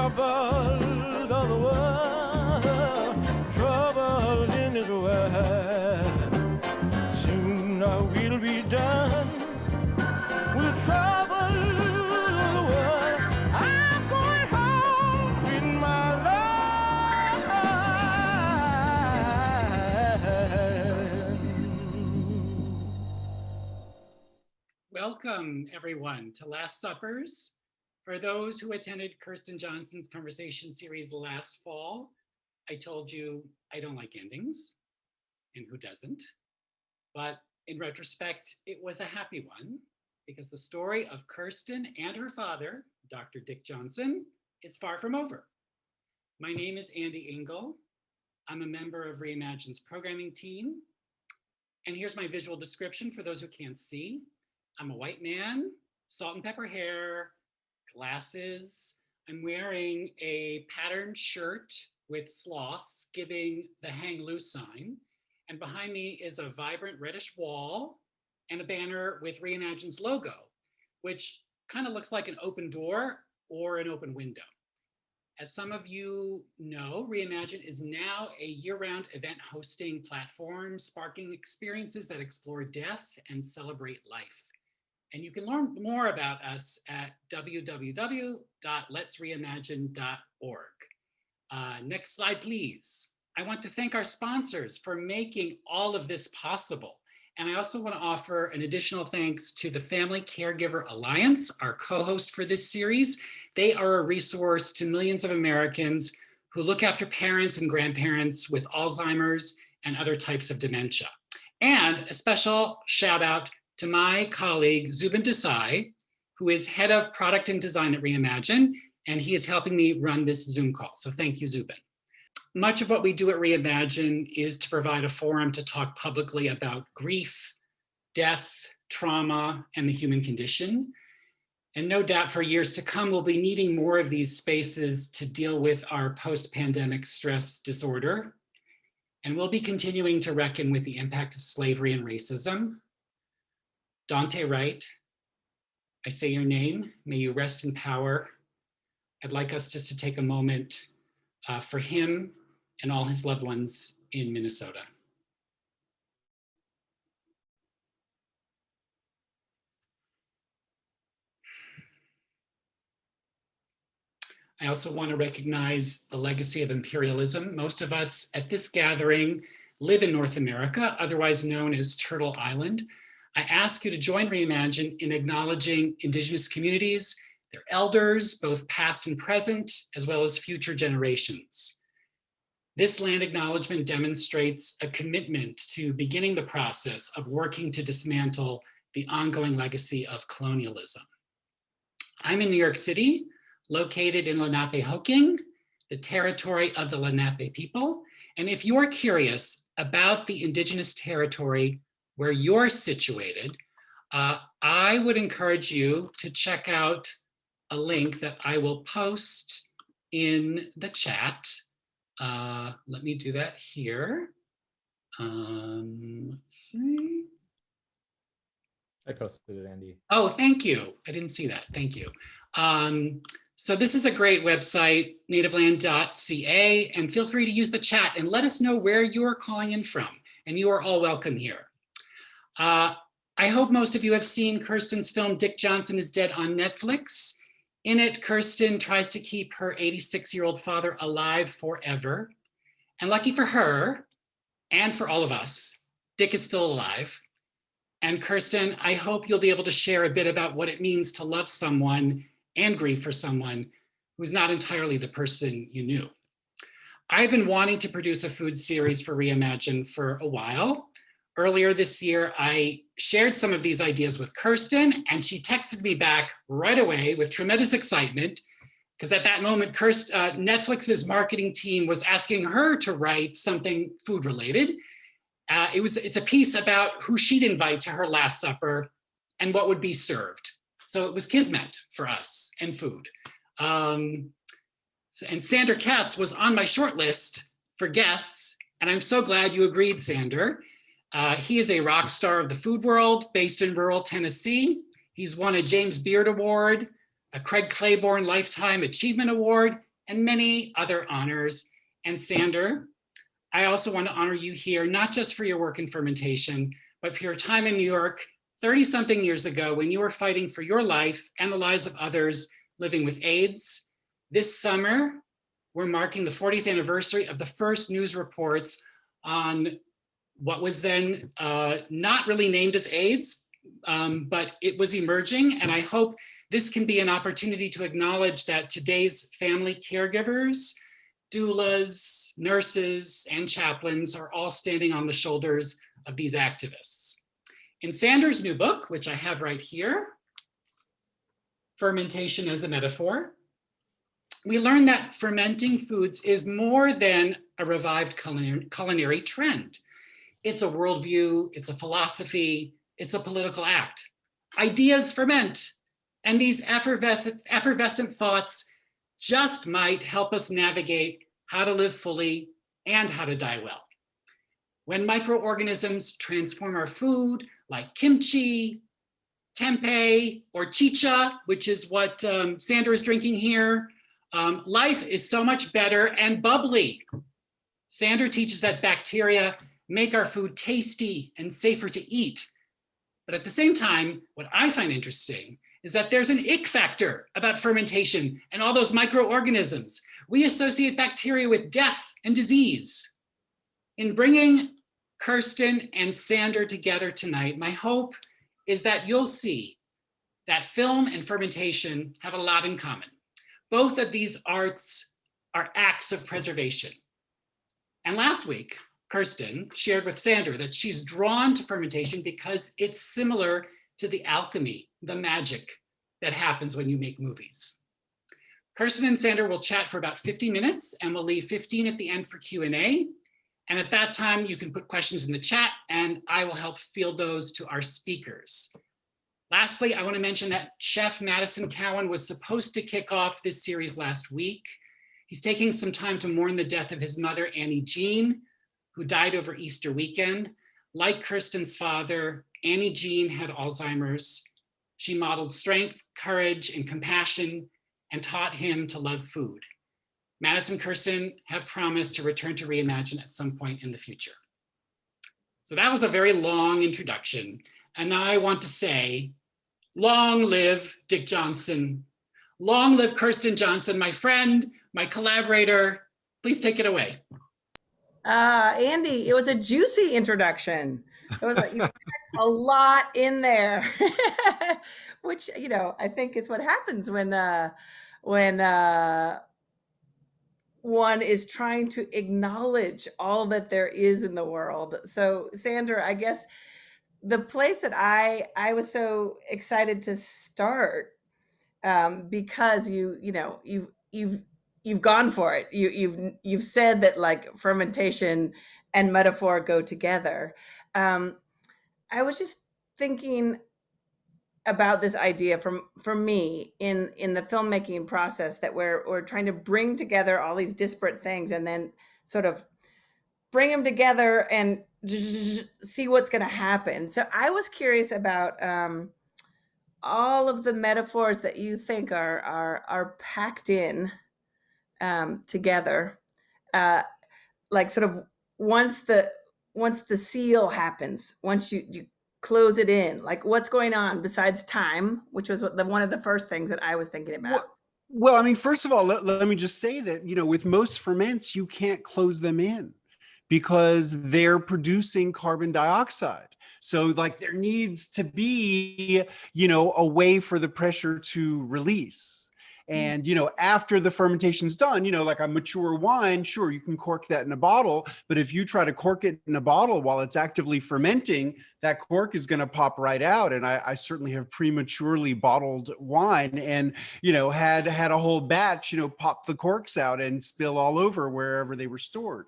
troubled of the world, troubled in this world. Soon I will be done with trouble of the world. I'm going home with my love. Welcome, everyone, to Last Suppers. For those who attended Kirsten Johnson's conversation series last fall, I told you I don't like endings, and who doesn't? But in retrospect, it was a happy one because the story of Kirsten and her father, Dr. Dick Johnson, is far from over. My name is Andy Engel. I'm a member of Reimagine's programming team. And here's my visual description for those who can't see. I'm a white man, salt and pepper hair, glasses. I'm wearing a patterned shirt with sloths giving the hang loose sign. And behind me is a vibrant reddish wall and a banner with Reimagine's logo, which kind of looks like an open door or an open window. As some of you know, Reimagine is now a year-round event hosting platform, sparking experiences that explore death and celebrate life. And you can learn more about us at www.letsreimagine.org. Next slide, please. I want to thank our sponsors for making all of this possible. And I also want to offer an additional thanks to the Family Caregiver Alliance, our co-host for this series. They are a resource to millions of Americans who look after parents and grandparents with Alzheimer's and other types of dementia. And a special shout out to my colleague, Zubin Desai, who is head of product and design at Reimagine, and he is helping me run this Zoom call. So thank you, Zubin. Much of what we do at Reimagine is to provide a forum to talk publicly about grief, death, trauma, and the human condition. And no doubt for years to come, we'll be needing more of these spaces to deal with our post-pandemic stress disorder. And we'll be continuing to reckon with the impact of slavery and racism. Dante Wright, I say your name, may you rest in power. I'd like us just to take a moment for him and all his loved ones in Minnesota. I also want to recognize the legacy of imperialism. Most of us at this gathering live in North America, otherwise known as Turtle Island. I ask you to join Reimagine in acknowledging Indigenous communities, their elders, both past and present, as well as future generations. This land acknowledgement demonstrates a commitment to beginning the process of working to dismantle the ongoing legacy of colonialism. I'm in New York City, located in Lenapehoking, the territory of the Lenape people. And if you're curious about the Indigenous territory where you're situated, I would encourage you to check out a link that I will post in the chat. Let me do that here. Let's see. I posted it, Andy. Oh, thank you. I didn't see that. Thank you. So this is a great website, nativeland.ca, and feel free to use the chat and let us know where you're calling in from. And you are all welcome here. I hope most of you have seen Kirsten's film, Dick Johnson is Dead on Netflix. In it, Kirsten tries to keep her 86-year-old father alive forever. And lucky for her, and for all of us, Dick is still alive. And Kirsten, I hope you'll be able to share a bit about what it means to love someone and grieve for someone who's not entirely the person you knew. I've been wanting to produce a food series for Reimagine for a while. Earlier this year, I shared some of these ideas with Kirsten, and she texted me back right away with tremendous excitement, because at that moment, Netflix's marketing team was asking her to write something food related. It's a piece about who she'd invite to her Last Supper and what would be served. So it was kismet for us and food. And Sander Katz was on my short list for guests, and I'm so glad you agreed, Sander. He is a rock star of the food world based in rural Tennessee. He's won a James Beard Award, a Craig Claiborne Lifetime Achievement Award, and many other honors. And Sander, I also want to honor you here, not just for your work in fermentation, but for your time in New York 30-something years ago when you were fighting for your life and the lives of others living with AIDS. This summer, we're marking the 40th anniversary of the first news reports on what was then not really named as AIDS, but it was emerging. And I hope this can be an opportunity to acknowledge that today's family caregivers, doulas, nurses, and chaplains are all standing on the shoulders of these activists. In Sander's new book, which I have right here, Fermentation as a Metaphor, we learn that fermenting foods is more than a revived culinary trend. It's a worldview, it's a philosophy, it's a political act. Ideas ferment, and these effervescent thoughts just might help us navigate how to live fully and how to die well. When microorganisms transform our food, like kimchi, tempeh, or chicha, which is what Sander is drinking here, life is so much better and bubbly. Sander teaches that bacteria make our food tasty and safer to eat. But at the same time, what I find interesting is that there's an ick factor about fermentation and all those microorganisms. We associate bacteria with death and disease. In bringing Kirsten and Sander together tonight, my hope is that you'll see that film and fermentation have a lot in common. Both of these arts are acts of preservation. And last week, Kirsten shared with Sander that she's drawn to fermentation because it's similar to the alchemy, the magic that happens when you make movies. Kirsten and Sander will chat for about 50 minutes and we'll leave 15 at the end for Q&A. And at that time, you can put questions in the chat and I will help field those to our speakers. Lastly, I want to mention that Chef Madison Cowan was supposed to kick off this series last week. He's taking some time to mourn the death of his mother, Annie Jean, who died over Easter weekend. Like Kirsten's father, Annie Jean had Alzheimer's. She modeled strength, courage, and compassion and taught him to love food. Madison and Kirsten have promised to return to Reimagine at some point in the future. So that was a very long introduction. And now I want to say, long live Dick Johnson. Long live Kirsten Johnson, my friend, my collaborator. Please take it away. Andy, it was a juicy introduction. It was like you packed a lot in there, which, you know, I think is what happens when one is trying to acknowledge all that there is in the world. So, Sander, I guess the place that I was so excited to start, because you've gone for it. You've said that like fermentation and metaphor go together. I was just thinking about this idea for me in the filmmaking process that we're trying to bring together all these disparate things and then sort of bring them together and see what's going to happen. So I was curious about all of the metaphors that you think are packed in together, like sort of once the seal happens, once you close it in, like what's going on besides time, which was one of the first things that I was thinking about. Well, I mean, first of all, let me just say that, you know, with most ferments, you can't close them in because they're producing carbon dioxide. So like there needs to be, you know, a way for the pressure to release. And, you know, after the fermentation's done, you know, like a mature wine, sure, you can cork that in a bottle. But if you try to cork it in a bottle while it's actively fermenting, that cork is going to pop right out. And I certainly have prematurely bottled wine and, you know, had a whole batch, you know, pop the corks out and spill all over wherever they were stored.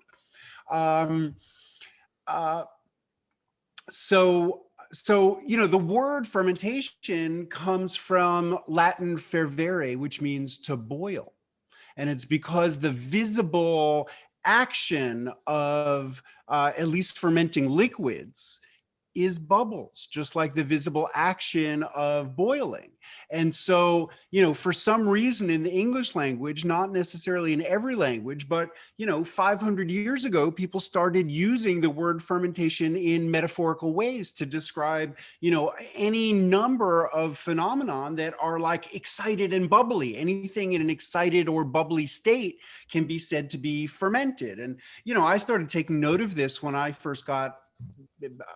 So, you know, the word fermentation comes from Latin fervere, which means to boil. And it's because the visible action of at least fermenting liquids is bubbles, just like the visible action of boiling. And so, for some reason in the English language, not necessarily in every language, but, 500 years ago, people started using the word fermentation in metaphorical ways to describe, any number of phenomenon that are like excited and bubbly. Anything in an excited or bubbly state can be said to be fermented. And, I started taking note of this when I first got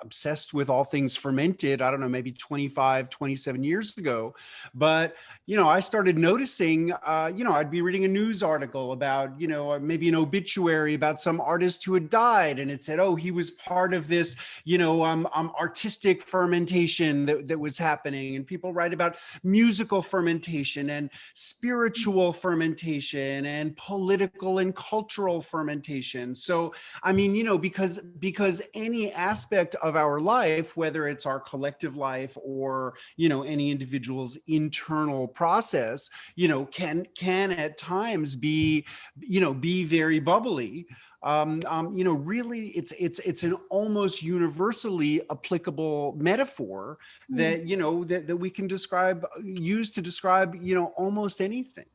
obsessed with all things fermented, I don't know, maybe 25, 27 years ago. But, I started noticing, I'd be reading a news article about, maybe an obituary about some artist who had died. And it said, oh, he was part of this, artistic fermentation that was happening. And people write about musical fermentation and spiritual fermentation and political and cultural fermentation. So, I mean, because any aspect of our life, whether it's our collective life or, any individual's internal process, can at times be very bubbly. Really, it's an almost universally applicable metaphor that, that we can use to describe, almost anything.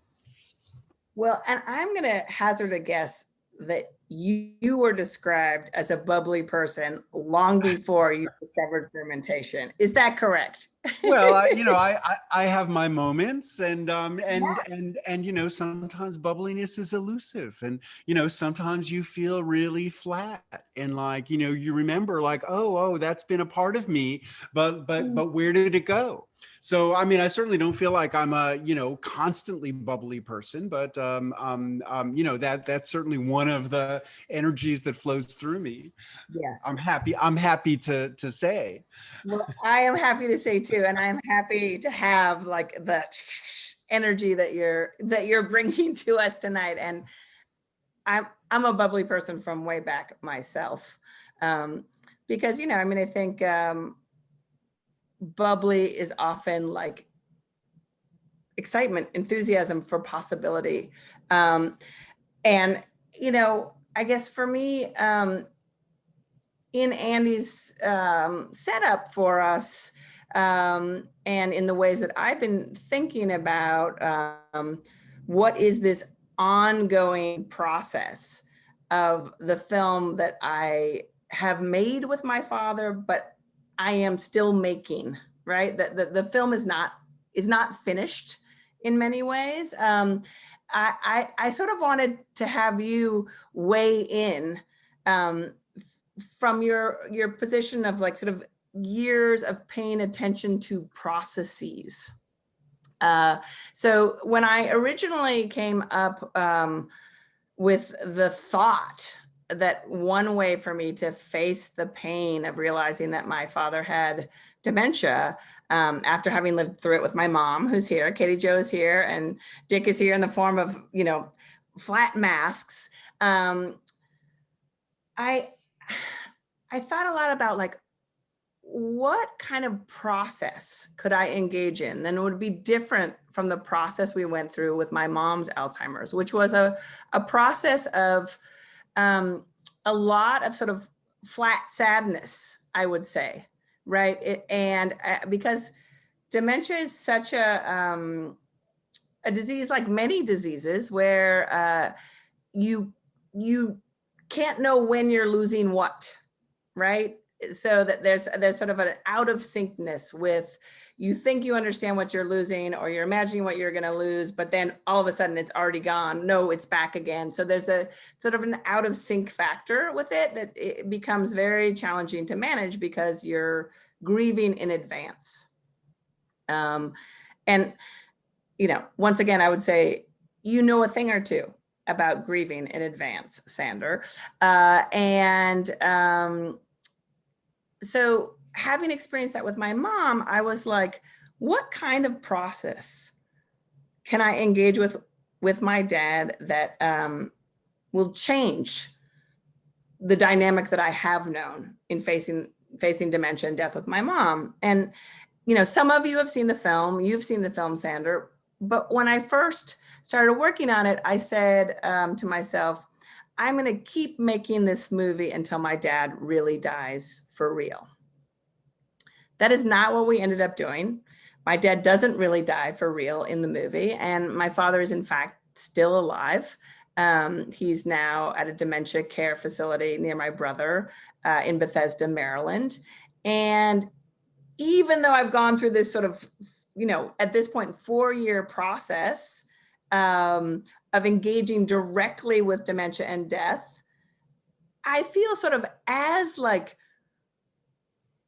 Well, and I'm going to hazard a guess that you were described as a bubbly person long before you discovered fermentation. Is that correct? Well, I have my moments, and sometimes bubbliness is elusive, and sometimes you feel really flat, and like you remember like oh that's been a part of me, but where did it go? So, I mean, I certainly don't feel like I'm a, constantly bubbly person, but, that's certainly one of the energies that flows through me. Yes. I'm happy to say. Well, I am happy to say too, and I am happy to have like the energy that you're bringing to us tonight. And I'm a bubbly person from way back myself, because, I think, bubbly is often like excitement, enthusiasm for possibility. And, I guess for me, in Andy's setup for us, and in the ways that I've been thinking about what is this ongoing process of the film that I have made with my father, but I am still making, right? The film is not finished in many ways. I sort of wanted to have you weigh in from your position of like sort of years of paying attention to processes. So when I originally came up with the thought that one way for me to face the pain of realizing that my father had dementia, after having lived through it with my mom, who's here, Katie Jo is here, and Dick is here in the form of, flat masks. I thought a lot about like, what kind of process could I engage in? And it would be different from the process we went through with my mom's Alzheimer's, which was a process of a lot of sort of flat sadness, I would say, right? Because dementia is such a disease, like many diseases, where you can't know when you're losing what, right? So that there's sort of an out of syncness with, you think you understand what you're losing, or you're imagining what you're going to lose, but then all of a sudden it's already gone. No, it's back again. So there's a sort of an out of sync factor with it that it becomes very challenging to manage because you're grieving in advance. And, once again, I would say, a thing or two about grieving in advance, Sander. So having experienced that with my mom, I was like, what kind of process can I engage with my dad that will change the dynamic that I have known in facing dementia and death with my mom? And, some of you have seen the film, you've seen the film, Sander, but when I first started working on it, I said to myself, I'm going to keep making this movie until my dad really dies for real. That is not what we ended up doing. My dad doesn't really die for real in the movie, and my father is in fact still alive. He's now at a dementia care facility near my brother in Bethesda, Maryland. And even though I've gone through this sort of, at this point, 4-year process of engaging directly with dementia and death, I feel sort of as like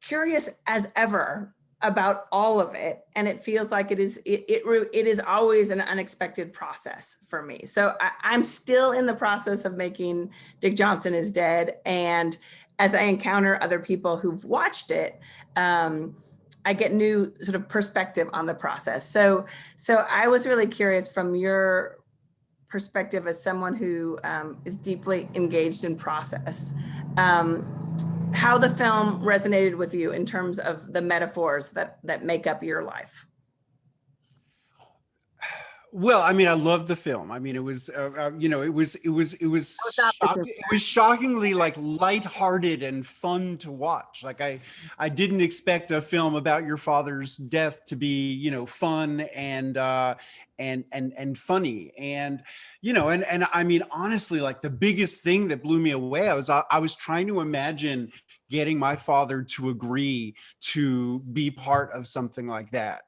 curious as ever about all of it, and it feels like it is always an unexpected process for me. So I'm still in the process of making Dick Johnson is Dead, and as I encounter other people who've watched it, I get new sort of perspective on the process. So I was really curious from your perspective as someone who is deeply engaged in process, how the film resonated with you in terms of the metaphors that make up your life. Well, I mean, I loved the film. I mean, it was, it was shockingly like lighthearted and fun to watch. Like I didn't expect a film about your father's death to be, fun and funny. And, and I mean, honestly, like the biggest thing that blew me away, I was trying to imagine getting my father to agree to be part of something like that.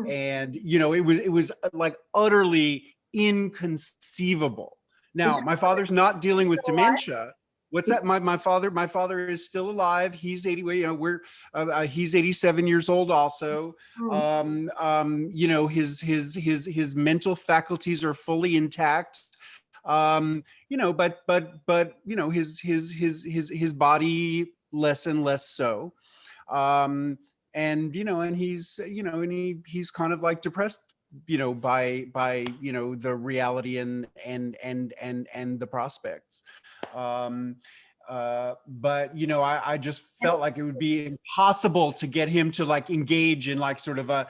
And it was like utterly inconceivable. Now my father's not dealing with dementia. What's that? My father is still alive. He's 80. He's 87 years old also. His mental faculties are fully intact. But his body less and less so. And he's kind of like depressed, by the reality and the prospects. But I just felt like it would be impossible to get him to like engage in like sort of a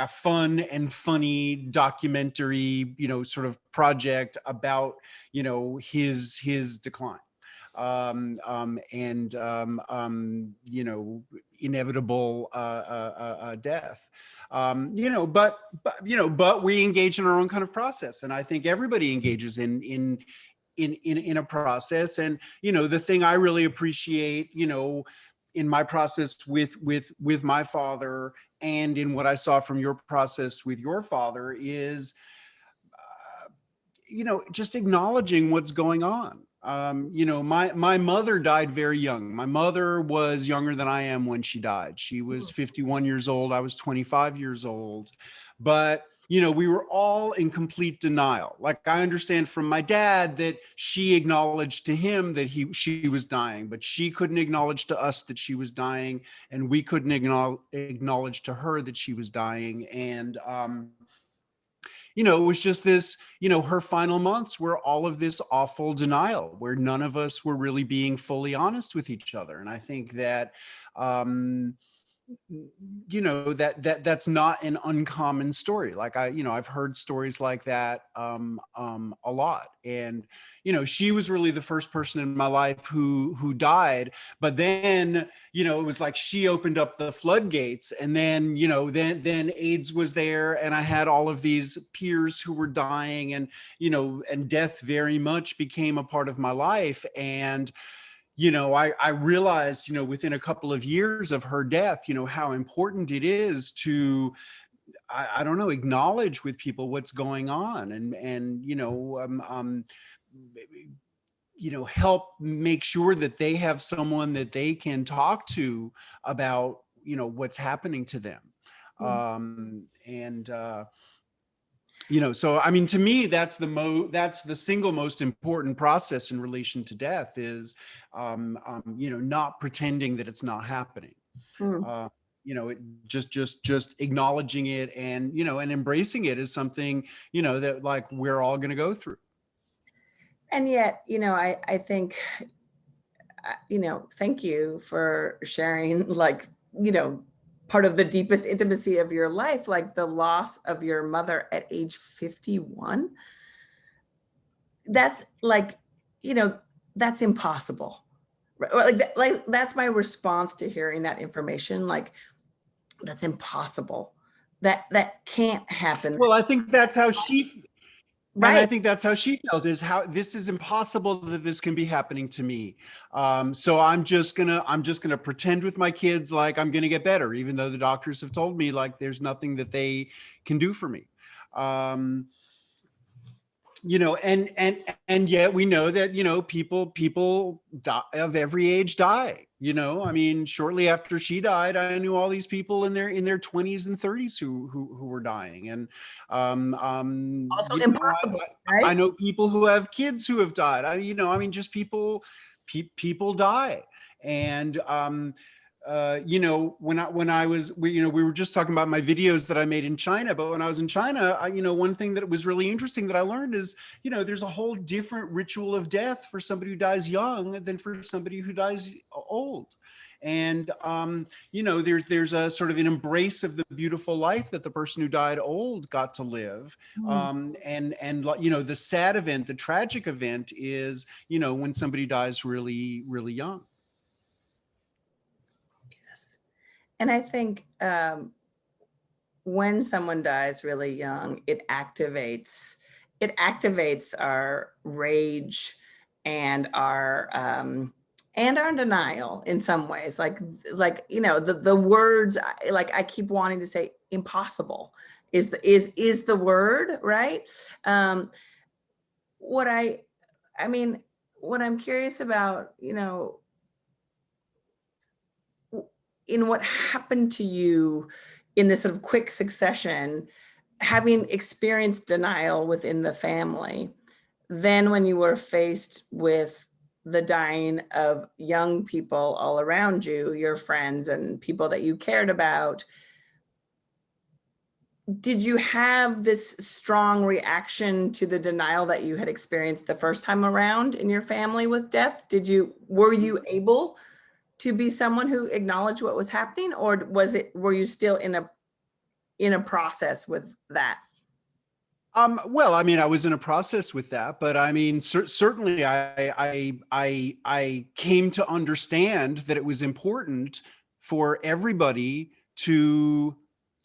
fun and funny documentary, sort of project about his decline. Inevitable death. But we engage in our own kind of process, and I think everybody engages in a process. And the thing I really appreciate, in my process with my father, and in what I saw from your process with your father, is just acknowledging what's going on. My mother died very young. My mother was younger than I am when she died. She was 51 years old. I was 25 years old. But, we were all in complete denial. Like, I understand from my dad that she acknowledged to him that she was dying, but she couldn't acknowledge to us that she was dying, and we couldn't acknowledge to her that she was dying. And, it was just this, her final months were all of this awful denial where none of us were really being fully honest with each other. And I think that, that's not an uncommon story. Like I've heard stories like that a lot. And she was really the first person in my life who died. But then it was like she opened up the floodgates, and then then AIDS was there, and I had all of these peers who were dying, and and death very much became a part of my life. And I realized, within a couple of years of her death, how important it is to, I don't know, acknowledge with people what's going on, and help make sure that they have someone that they can talk to about, what's happening to them. So, I mean, to me, that's the single most important process in relation to death is, not pretending that it's not happening. It just acknowledging it, and, and embracing it as something, that like we're all going to go through. And yet, I think, thank you for sharing, like, part of the deepest intimacy of your life, like the loss of your mother at age 51. That's like, that's impossible, like that's my response to hearing that information. Like, that's impossible. That can't happen. Well, I think that's how she, and I Right. think that's how she felt, is how this is impossible that this can be happening to me. So I'm just gonna pretend with my kids like I'm gonna get better, even though the doctors have told me like there's nothing that they can do for me. Um, and yet we know that, people die, of every age die. I mean, shortly after she died, I knew all these people in their 20s and 30s who were dying. And Also impossible, I right? know people who have kids who have died. I mean, just people die. And when I was, we were just talking about my videos that I made in China, but when I was in China, one thing that was really interesting that I learned is, there's a whole different ritual of death for somebody who dies young than for somebody who dies old. And there's a sort of an embrace of the beautiful life that the person who died old got to live. And the sad event, the tragic event is, when somebody dies really, really young. Yes. And I think when someone dies really young, it activates our rage and our denial in some ways. Like the words, like I keep wanting to say impossible is the word, right? What I'm curious about, in what happened to you in this sort of quick succession, having experienced denial within the family, then when you were faced with the dying of young people all around you, your friends and people that you cared about, did you have this strong reaction to the denial that you had experienced the first time around in your family with death? Were you able to be someone who acknowledged what was happening, or were you still in a process with that? Well, I mean, I was in a process with that, but I mean, certainly I came to understand that it was important for everybody to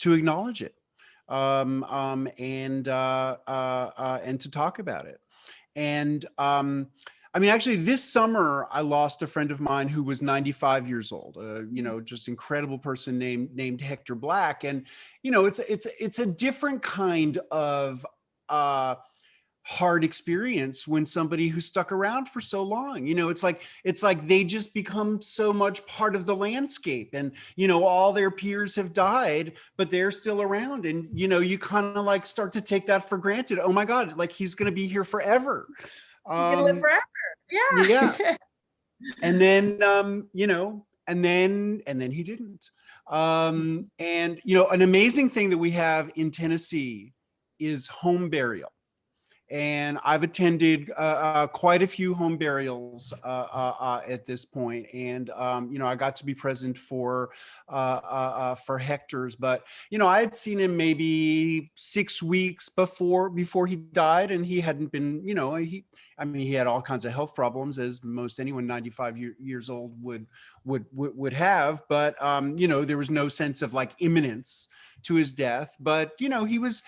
acknowledge it, and to talk about it. And I mean, actually, this summer I lost a friend of mine who was 95 years old. Just incredible person named Hector Black, and it's a different kind of hard experience when somebody who stuck around for so long. It's like they just become so much part of the landscape, and all their peers have died, but they're still around, and you kind of like start to take that for granted. Oh my God, like he's going to be here forever. You can live forever. Yeah. And then and then he didn't. And an amazing thing that we have in Tennessee is home burial. And I've attended quite a few home burials at this point, and I got to be present for Hector's. But I had seen him maybe 6 weeks before he died, and he hadn't been. He had all kinds of health problems, as most anyone 95 years old would have. But there was no sense of like imminence to his death. But he was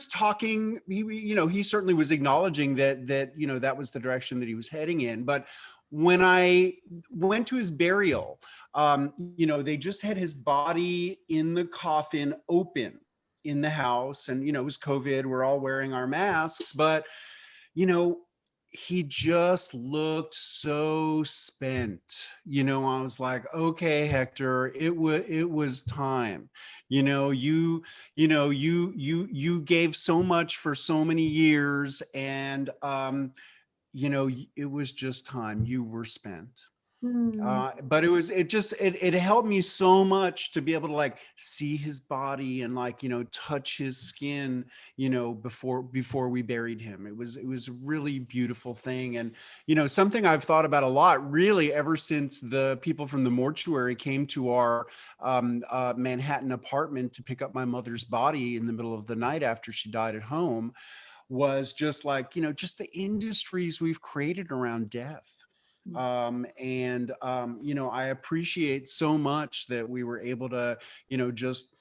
talking, he certainly was acknowledging that was the direction that he was heading in. But when I went to his burial, they just had his body in the coffin open in the house, and it was COVID, we're all wearing our masks, but he just looked so spent. I was like, okay, Hector, it was time. You gave so much for so many years, and it was just time. You were spent. But it helped me so much to be able to like see his body and like, touch his skin, before we buried him. It was a really beautiful thing. And, something I've thought about a lot really ever since the people from the mortuary came to our Manhattan apartment to pick up my mother's body in the middle of the night after she died at home, was just like, just the industries we've created around death. I appreciate so much that we were able to, just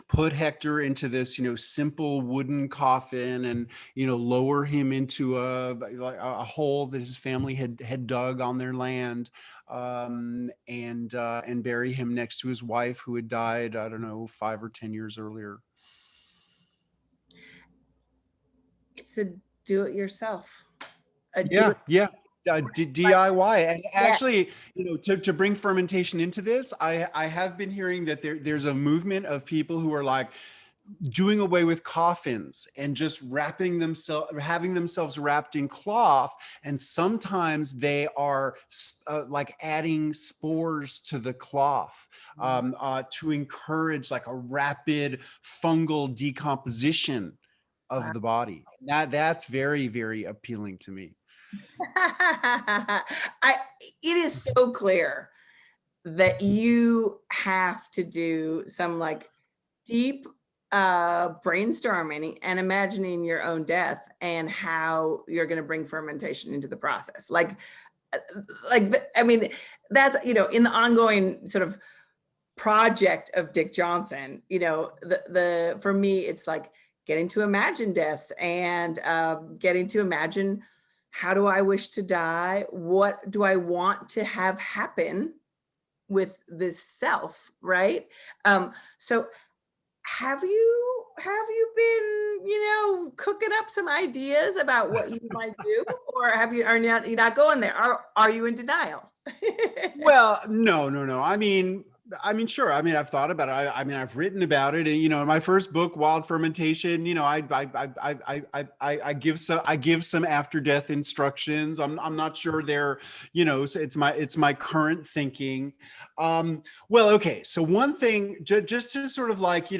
put Hector into this, simple wooden coffin and, lower him into a hole that his family had dug on their land, and bury him next to his wife who had died, I don't know, 5 or 10 years earlier. It's a do-it-yourself. Yeah. DIY. And Yeah. actually, to bring fermentation into this, I have been hearing that there's a movement of people who are like doing away with coffins and just having themselves wrapped in cloth. And sometimes they are like adding spores to the cloth to encourage like a rapid fungal decomposition of the body. That's very, very appealing to me. It is so clear that you have to do some like deep brainstorming and imagining your own death and how you're going to bring fermentation into the process. I mean, that's, in the ongoing sort of project of Dick Johnson, for me, it's like getting to imagine deaths and getting to imagine, how do I wish to die? What do I want to have happen with this self, right? So have you been, cooking up some ideas about what you might do, or you're not going there? Are you in denial? Well, no. I mean, sure. I mean, I've thought about it. I've written about it, and in my first book, Wild Fermentation, I give some after death instructions. I'm not sure they're, so it's my current thinking. Well, okay. So one thing, just to sort of like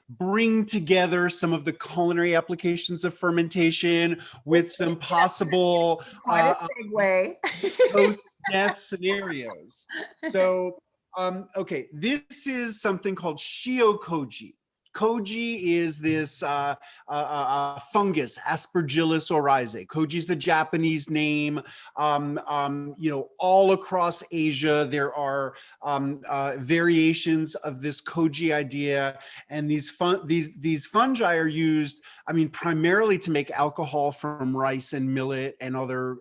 bring together some of the culinary applications of fermentation with some possible post-death scenarios. So. Okay, this is something called shio-koji. Koji is this fungus, Aspergillus oryzae. Koji is the Japanese name. All across Asia, there are variations of this koji idea, and these fungi are used, primarily to make alcohol from rice and millet and other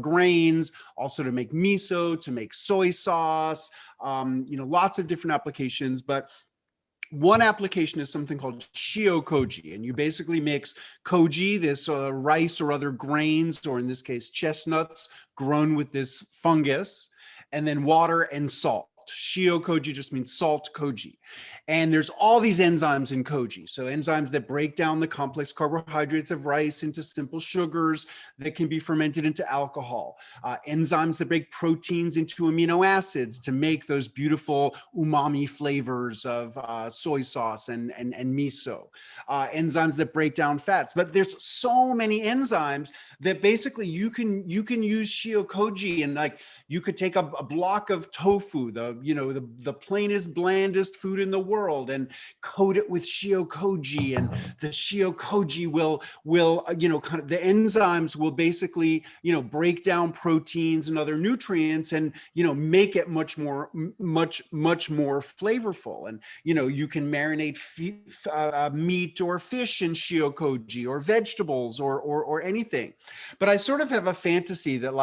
grains, also to make miso, to make soy sauce, lots of different applications. But one application is something called shio-koji, and you basically mix koji, this rice or other grains, or in this case, chestnuts grown with this fungus, and then water and salt. Shio-koji just means salt koji. And there's all these enzymes in koji. So enzymes that break down the complex carbohydrates of rice into simple sugars that can be fermented into alcohol. Enzymes that break proteins into amino acids to make those beautiful umami flavors of soy sauce and miso. Enzymes that break down fats. But there's so many enzymes that basically you can use shio-koji, and like you could take a block of tofu, the plainest, blandest food in the world, and coat it with shio-koji, and the shio-koji will the enzymes will basically break down proteins and other nutrients, and make it much more flavorful. And you can marinate meat or fish in shio-koji, or vegetables, or anything. But I sort of have a fantasy that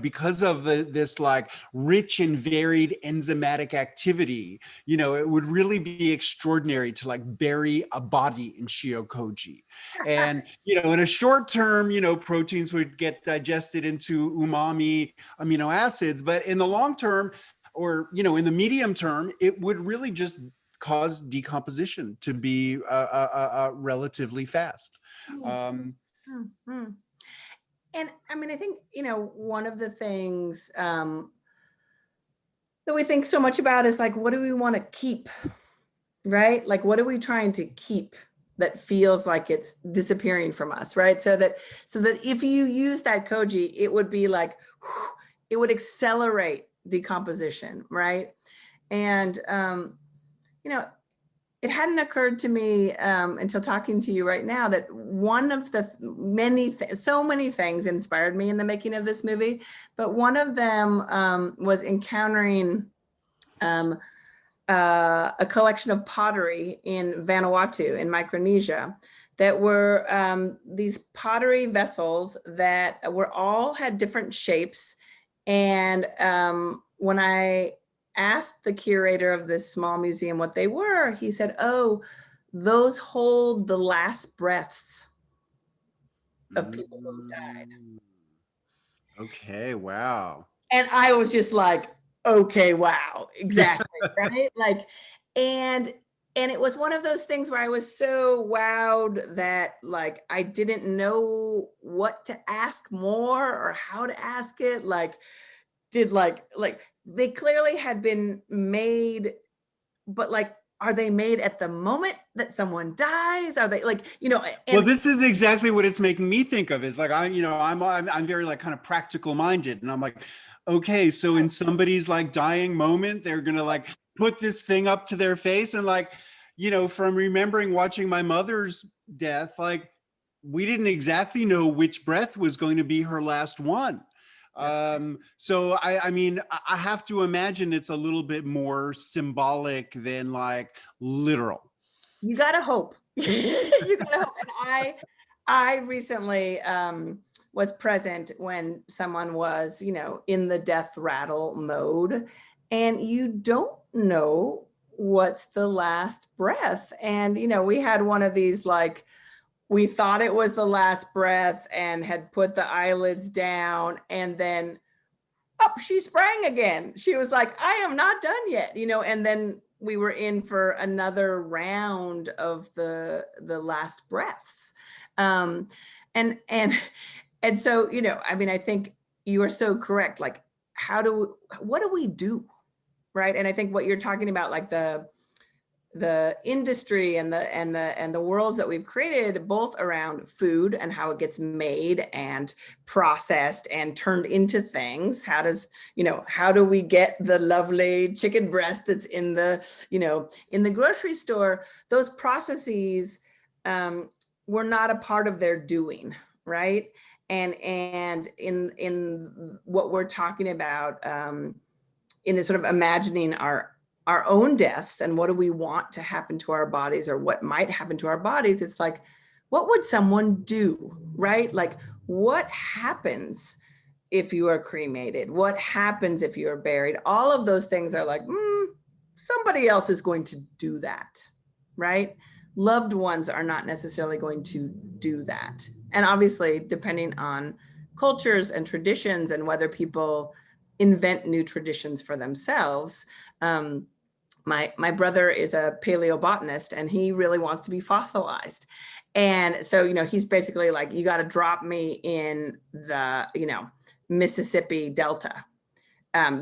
because of this like rich and varied enzymatic activity, it would really be extraordinary to like bury a body in shio-koji. And, in a short term, proteins would get digested into umami amino acids, but in the long term, or, in the medium term, it would really just cause decomposition to be relatively fast. And I think, one of the things that we think so much about is like, what do we want to keep, right? Like, what are we trying to keep that feels like it's disappearing from us, right? So that if you use that koji, it would be like, it would accelerate decomposition, right? And, it hadn't occurred to me until talking to you right now that one of the so many things inspired me in the making of this movie, but one of them was encountering a collection of pottery in Vanuatu in Micronesia that were these pottery vessels that were all had different shapes. And when I asked the curator of this small museum what they were, he said, oh, those hold the last breaths of people who died. Okay, wow. And I was just like, okay, wow, exactly, right? Like, and it was one of those things where I was so wowed that like I didn't know what to ask more or how to ask it. Like, like they clearly had been made, but like, are they made at the moment that someone dies? Are they like, you know? And well, this is exactly what it's making me think of. Is like I'm very like kind of practical minded, and I'm like, okay, so in somebody's like dying moment, they're gonna like put this thing up to their face, and like, from remembering watching my mother's death, like we didn't exactly know which breath was going to be her last one. So I mean, I have to imagine it's a little bit more symbolic than like literal. You gotta hope. You gotta hope. And I recently was present when someone was, in the death rattle mode, and you don't know what's the last breath. And we had one of these like, we thought it was the last breath and had put the eyelids down, and then she sprang again. She was like, I am not done yet, and then we were in for another round of the last breaths. And so, I mean, I think you are so correct. Like, what do we do? Right. And I think what you're talking about, like the industry and the worlds that we've created, both around food and how it gets made and processed and turned into things. How do we get the lovely chicken breast that's in the grocery store? Those processes were not a part of their doing, right? And in what we're talking about, in a sort of imagining our own deaths and what do we want to happen to our bodies or what might happen to our bodies, it's like, what would someone do, right? Like, what happens if you are cremated? What happens if you are buried? All of those things are like, somebody else is going to do that, right? Loved ones are not necessarily going to do that. And obviously, depending on cultures and traditions and whether people invent new traditions for themselves. My brother is a paleobotanist and he really wants to be fossilized. And so, he's basically like, you got to drop me in the, Mississippi Delta,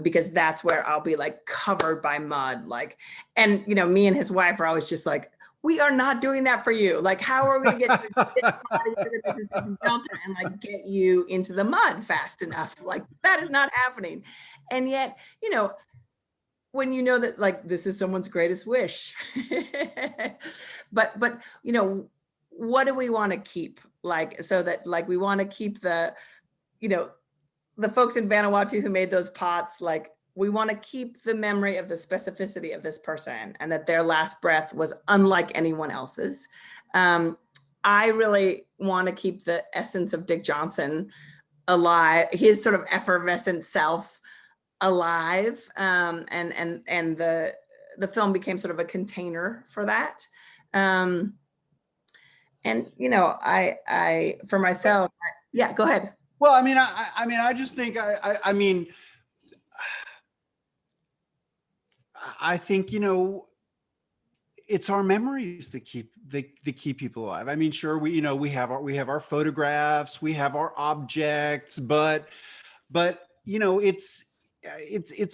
because that's where I'll be like covered by mud. Like, and, me and his wife are always just like, we are not doing that for you. Like, how are we going to get your body to the Mississippi Delta and like get you into the mud fast enough? Like, that is not happening. And yet, when you know that like this is someone's greatest wish, but what do we want to keep? Like, so that like we want to keep the folks in Vanuatu who made those pots, like, we want to keep the memory of the specificity of this person and that their last breath was unlike anyone else's. I really want to keep the essence of Dick Johnson alive, his sort of effervescent self alive. And the film became sort of a container for that. And, I for myself, yeah, go ahead. Well, I mean, I just think, I think, it's our memories that keep people alive. I mean, sure, we have our photographs, we have our objects, but it's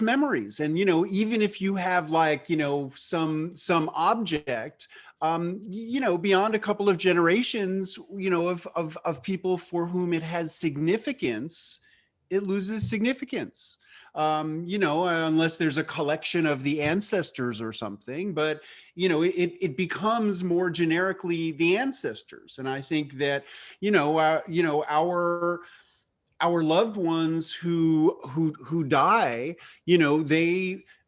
memories. And, even if you have like, some object, beyond a couple of generations, of people for whom it has significance, it loses significance. unless there's a collection of the ancestors or something, but, it becomes more generically the ancestors. And I think that, our loved ones who die,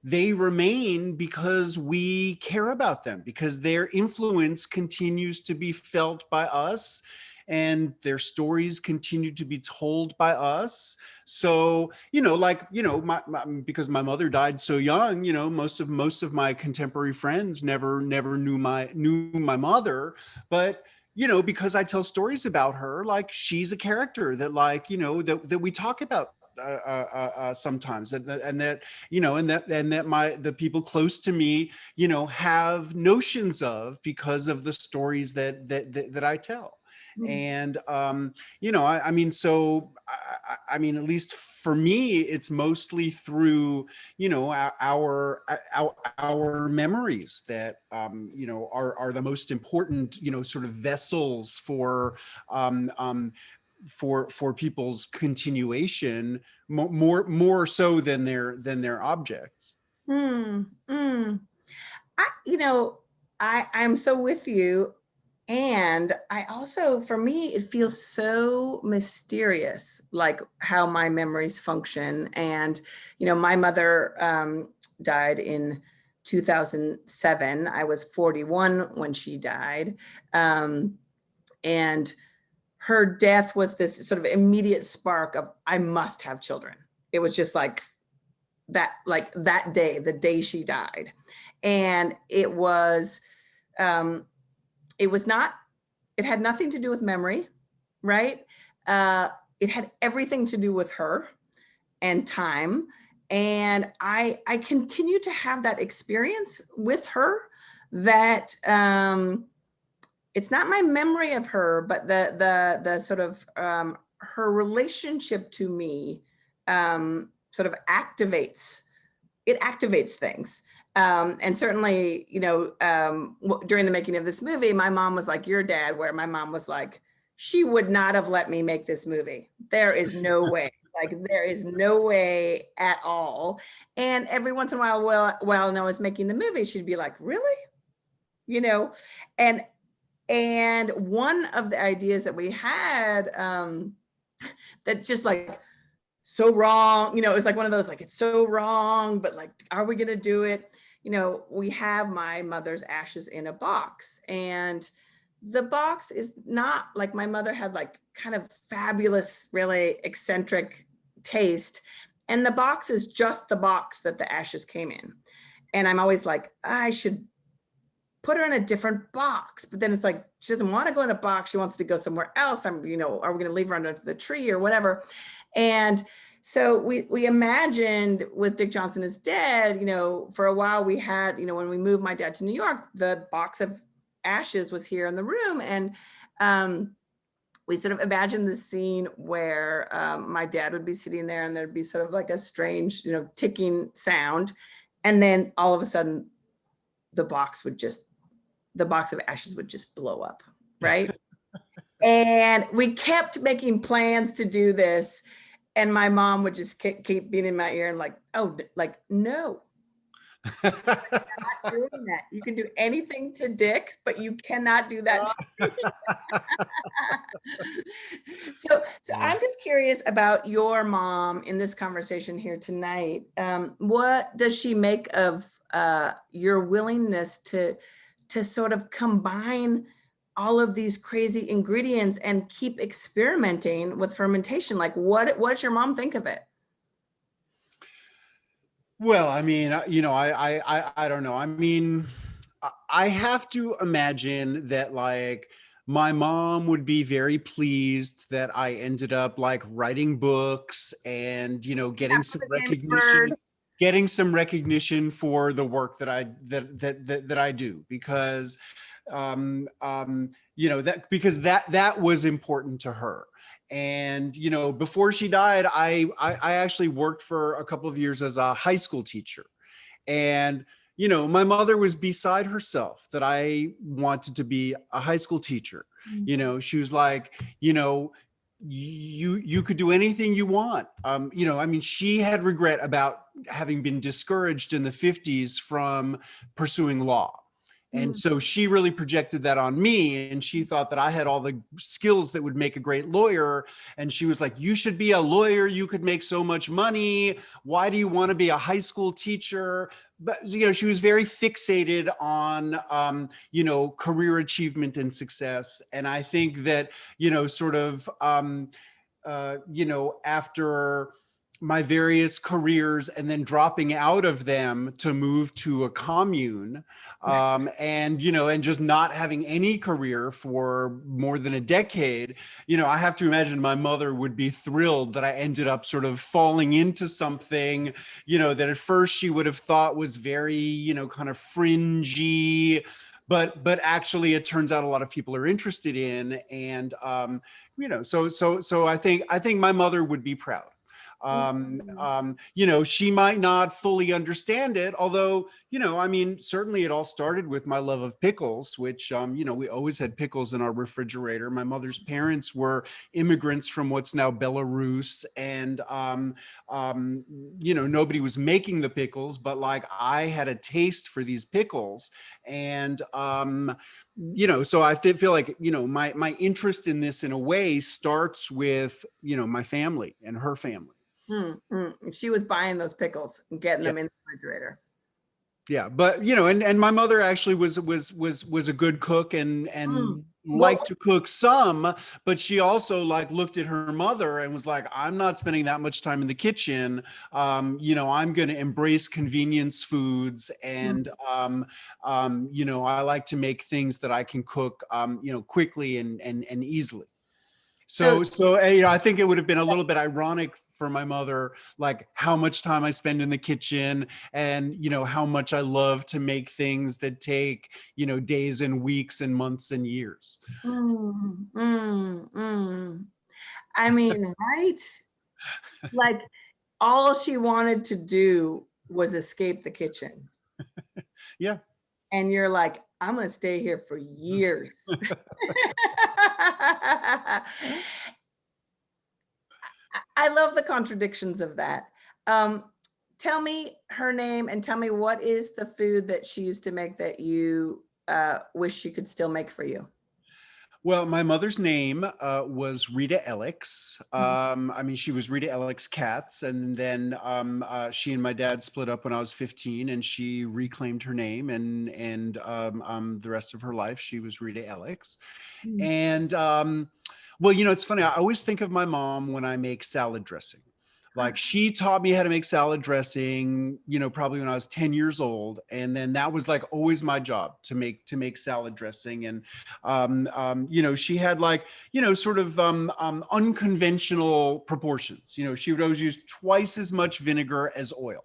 they remain because we care about them, because their influence continues to be felt by us and their stories continue to be told by us. So, because my mother died so young, most of my contemporary friends never knew my mother, but because I tell stories about her, like she's a character that that we talk about sometimes, and that the people close to me, have notions of, because of the stories that I tell. And at least for me, it's mostly through our memories that are the most important sort of vessels for people's continuation, more so than their objects. I'm so with you. And I also, for me, it feels so mysterious, like how my memories function. And, my mother died in 2007. I was 41 when she died. And her death was this sort of immediate spark of, I must have children. It was just like that day, the day she died. And it was not, it had nothing to do with memory, right? It had everything to do with her and time. And I continue to have that experience with her, that it's not my memory of her, but the sort of her relationship to me sort of activates things. And certainly, during the making of this movie, my mom was like your dad, where my mom was like, she would not have let me make this movie. There is no way. There is no way at all. And every once in a while, while Noah was making the movie, she'd be like, really? And one of the ideas that we had that just so wrong, it was like one of those, it's so wrong, but are we going to do it? We have my mother's ashes in a box, and the box is not my mother had kind of fabulous, really eccentric taste. And the box is just the box that the ashes came in. And I'm always like, I should put her in a different box. But then it's she doesn't want to go in a box. She wants to go somewhere else. Are we going to leave her under the tree or whatever? And so we imagined, with Dick Johnson is Dead, for a while we had, when we moved my dad to New York, the box of ashes was here in the room. And we sort of imagined this scene where my dad would be sitting there and there'd be sort of a strange, ticking sound. And then all of a sudden the box of ashes would just blow up, right? And we kept making plans to do this. And my mom would just keep being in my ear and no, you're not doing that. You can do anything to Dick, but you cannot do that to me. So I'm just curious about your mom in this conversation here tonight. What does she make of your willingness to sort of combine all of these crazy ingredients and keep experimenting with fermentation? What does your mom think of it? Well, I mean, I don't know. I mean, I have to imagine that my mom would be very pleased that I ended up writing books and, getting some recognition for the work that I do, because that was important to her. And, before she died, I actually worked for a couple of years as a high school teacher. And, my mother was beside herself that I wanted to be a high school teacher. Mm-hmm. She was like, you could do anything you want. You know, I mean, she had regret about having been discouraged in the 50s from pursuing law. And so she really projected that on me, and she thought that I had all the skills that would make a great lawyer. And she was like, you should be a lawyer. You could make so much money. Why do you want to be a high school teacher? But, you know, she was very fixated on, you know, career achievement and success. And I think that, you know, sort of, you know, after my various careers and then dropping out of them to move to a commune, and, you know, and just not having any career for more than a decade, you know, I have to imagine my mother would be thrilled that I ended up sort of falling into something, you know, that at first she would have thought was very, you know, kind of fringy, but actually it turns out a lot of people are interested in. And, you know, so I think my mother would be proud. You know, she might not fully understand it, although, you know, I mean, certainly it all started with my love of pickles, which, you know, we always had pickles in our refrigerator. My mother's parents were immigrants from what's now Belarus. And, you know, nobody was making the pickles, but like I had a taste for these pickles. And, you know, so I feel like, you know, my interest in this in a way starts with, you know, my family and her family. She was buying those pickles and getting Yeah. them in the refrigerator. Yeah, but you know, and my mother actually was a good cook and liked to cook some, but she also like looked at her mother and was like, I'm not spending that much time in the kitchen. You know, I'm going to embrace convenience foods, and you know, I like to make things that I can cook, you know, quickly and easily. So you know, I think it would have been a little bit ironic for my mother, like how much time I spend in the kitchen, and you know how much I love to make things that take, you know, days and weeks and months and years. I mean, right? Like all she wanted to do was escape the kitchen. Yeah. And you're like, I'm going to stay here for years. I love the contradictions of that. Tell me her name and tell me what is the food that she used to make that you wish she could still make for you? Well, my mother's name was Rita Alex. I mean, she was Rita Alex Katz, and then she and my dad split up when I was 15, and she reclaimed her name, and the rest of her life she was Rita Alex. And well, you know, it's funny. I always think of my mom when I make salad dressing. Like she taught me how to make salad dressing, you know, probably when I was 10 years old. And then that was like always my job to make salad dressing. And, you know, she had like, you know, sort of unconventional proportions. You know, she would always use twice as much vinegar as oil.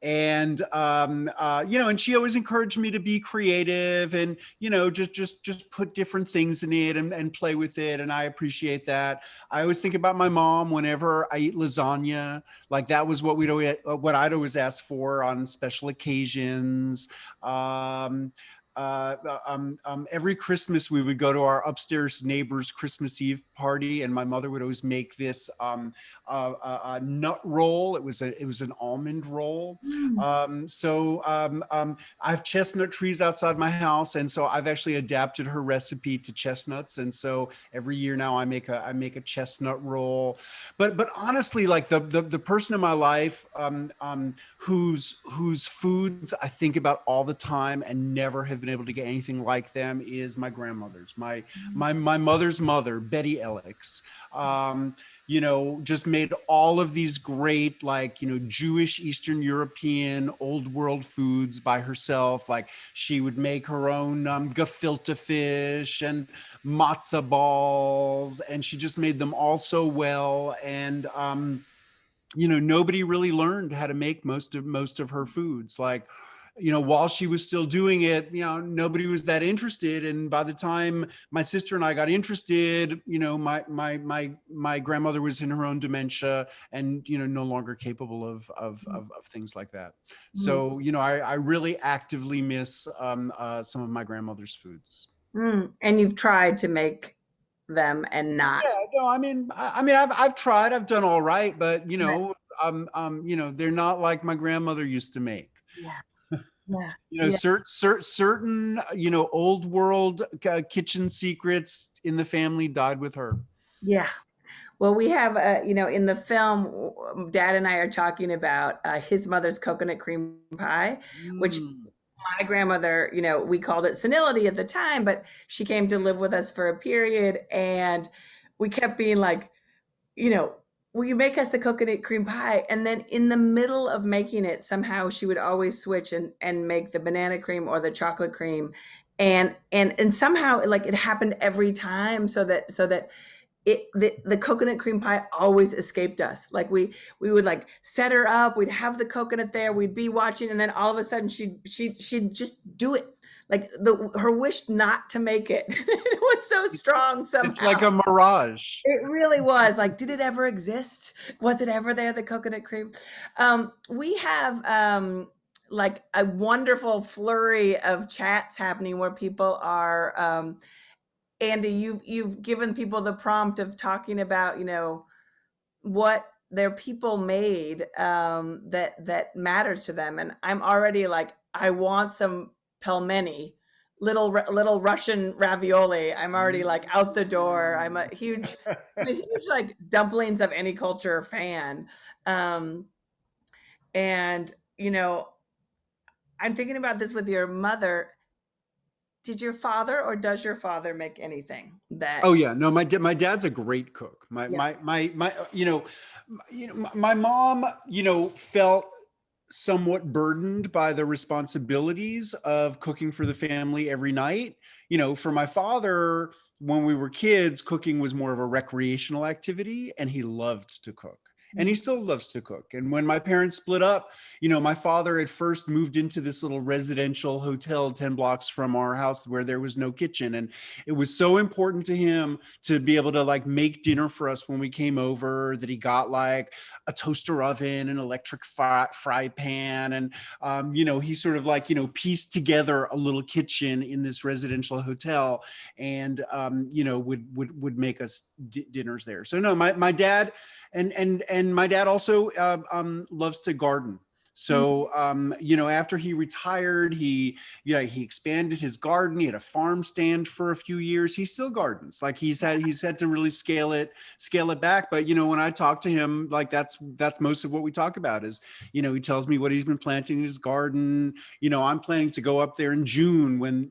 And you know, and she always encouraged me to be creative and, you know, just put different things in it and play with it. And I appreciate that. I always think about my mom whenever I eat lasagna. Like that was what what I'd always ask for on special occasions. Every Christmas we would go to our upstairs neighbor's Christmas Eve party, and my mother would always make this a nut roll. It was an almond roll. I have chestnut trees outside my house, and so I've actually adapted her recipe to chestnuts. And so every year now I make a chestnut roll. But honestly, like the person in my life whose foods I think about all the time and never have been able to get anything like them is my grandmother's. My mother's mother, Betty Alex. You know, just made all of these great, like, you know, Jewish, Eastern European, old world foods by herself. Like she would make her own gefilte fish and matzo balls, and she just made them all so well. And, you know, nobody really learned how to make most of her foods. Like, you know, while she was still doing it, you know, nobody was that interested. And by the time my sister and I got interested, you know, my grandmother was in her own dementia and, you know, no longer capable of things like that. So, you know, I really actively miss some of my grandmother's foods. And you've tried to make them and not. Yeah, no, I've tried, I've done all right, but they're not like my grandmother used to make. Yeah. Yeah. Yeah. Certain, old world kitchen secrets in the family died with her. Yeah. Well, we have, in the film, Dad and I are talking about his mother's coconut cream pie, which my grandmother, we called it senility at the time, but she came to live with us for a period. And we kept being like, will you make us the coconut cream pie? And then in the middle of making it, somehow she would always switch and make the banana cream or the chocolate cream. And somehow like it happened every time so that the coconut cream pie always escaped us. Like we would like set her up, we'd have the coconut there, we'd be watching, and then all of a sudden she'd just do it. Like her wish not to make it. It was so strong somehow. It's like a mirage. It really was. Like, did it ever exist? Was it ever there, the coconut cream? We have like a wonderful flurry of chats happening where people are Andy, you've given people the prompt of talking about, what their people made that matters to them. And I'm already like, I want some pelmeni, little Russian ravioli. I'm already like out the door. I'm a huge like dumplings of any culture fan. And, I'm thinking about this with your mother. Did your father or does your father make anything that? Oh yeah, no, my dad's a great cook. My mom, felt somewhat burdened by the responsibilities of cooking for the family every night. For my father, when we were kids, cooking was more of a recreational activity, and he loved to cook. And he still loves to cook. And when my parents split up, my father at first moved into this little residential hotel 10 blocks from our house where there was no kitchen. And it was so important to him to be able to like make dinner for us when we came over, that he got like a toaster oven, an electric fry pan. And, he sort of like, pieced together a little kitchen in this residential hotel and, would make us dinners there. So no, my dad, and my dad also loves to garden. So, after he retired, he expanded his garden. He had a farm stand for a few years. He still gardens. Like he's had to really scale it back. But, when I talk to him, like that's most of what we talk about is, he tells me what he's been planting in his garden. I'm planning to go up there in June when,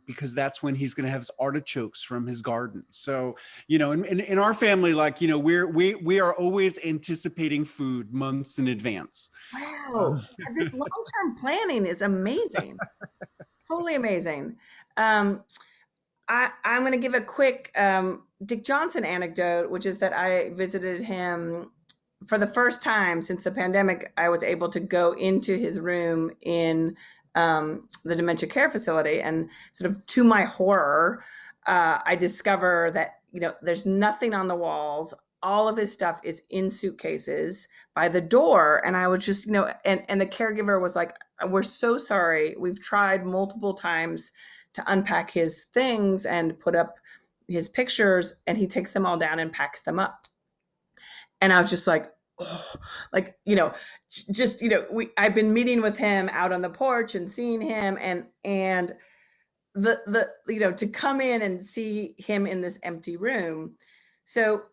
because that's when he's going to have his artichokes from his garden. So, in our family, like, we are always anticipating food months in advance. Wow, this long-term planning is amazing. Totally amazing. I'm going to give a quick Dick Johnson anecdote, which is that I visited him for the first time since the pandemic. I was able to go into his room in the dementia care facility, and sort of to my horror, I discover that, there's nothing on the walls. All of his stuff is in suitcases by the door. And I was just, and the caregiver was like, we're so sorry. We've tried multiple times to unpack his things and put up his pictures, and he takes them all down and packs them up. And I was just like, oh, like, I've been meeting with him out on the porch and seeing him and the to come in and see him in this empty room. So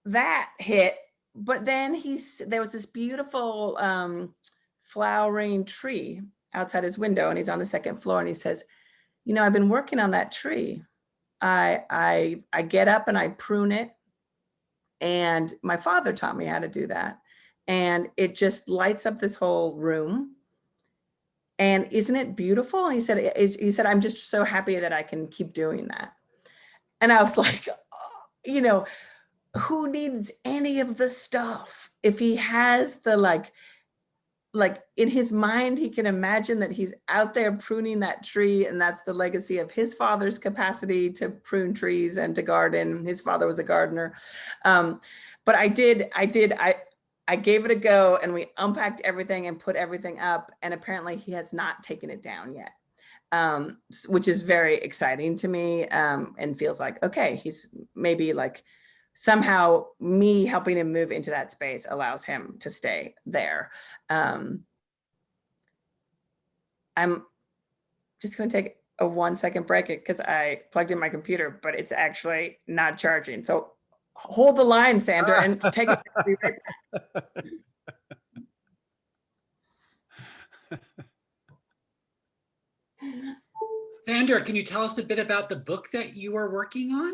that hit, but then there was this beautiful flowering tree outside his window, and he's on the second floor, and he says, I've been working on that tree. I get up and I prune it, and my father taught me how to do that, and it just lights up this whole room. And isn't it beautiful? And he said, I'm just so happy that I can keep doing that. And I was like, who needs any of the stuff? If he has the like in his mind, he can imagine that he's out there pruning that tree, and that's the legacy of his father's capacity to prune trees and to garden. His father was a gardener. But I gave it a go, and we unpacked everything and put everything up, and apparently he has not taken it down yet. which is very exciting to me, and feels like, okay, he's maybe like somehow me helping him move into that space allows him to stay there. I'm just going to take a 1-second break because I plugged in my computer, but it's actually not charging. So hold the line, Sandra, and take it. I'll be right back. Sandra, can you tell us a bit about the book that you are working on?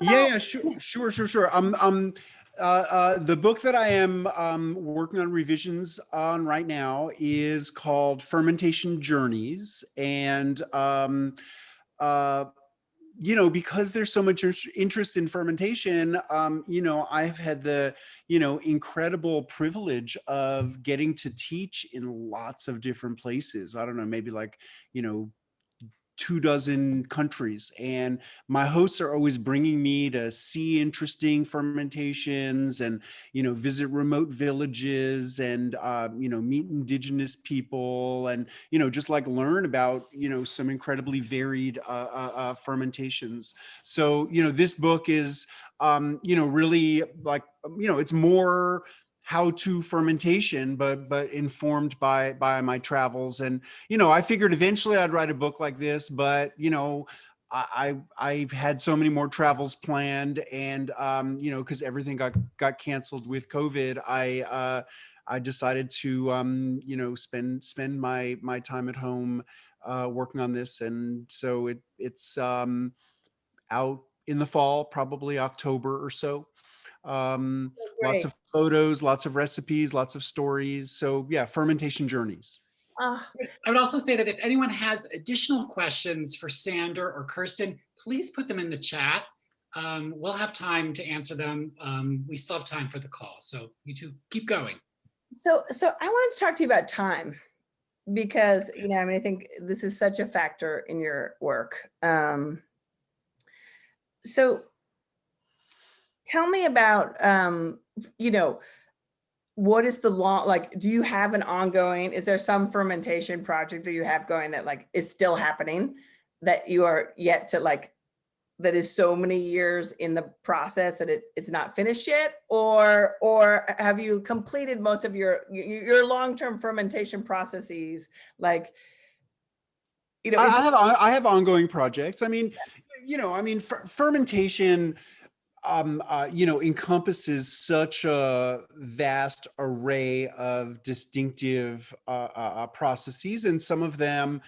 Yeah, sure. The book that I am working on revisions on right now is called Fermentation Journeys. And, because there's so much interest in fermentation, I've had the, incredible privilege of getting to teach in lots of different places. I don't know, maybe like, 24 countries, and my hosts are always bringing me to see interesting fermentations and visit remote villages and meet indigenous people and just like learn about some incredibly varied fermentations. So this book is really like it's more how-to fermentation, but informed by my travels. And I figured eventually I'd write a book like this, but I've had so many more travels planned, and because everything got canceled with COVID, I decided to spend my time at home working on this. And so it's out in the fall, probably October or so. Lots of photos, lots of recipes, lots of stories. So yeah, Fermentation Journeys. I would also say that if anyone has additional questions for Sandra or Kirsten, please put them in the chat. We'll have time to answer them. We still have time for the call, so you two keep going. So I wanted to talk to you about time, because I think this is such a factor in your work. So tell me about, what is the do you have an ongoing, is there some fermentation project that you have going that is still happening that you are yet to that is so many years in the process that it's not finished yet? Or have you completed most of your long-term fermentation processes? I have ongoing projects. Fermentation encompasses such a vast array of distinctive processes, and some of them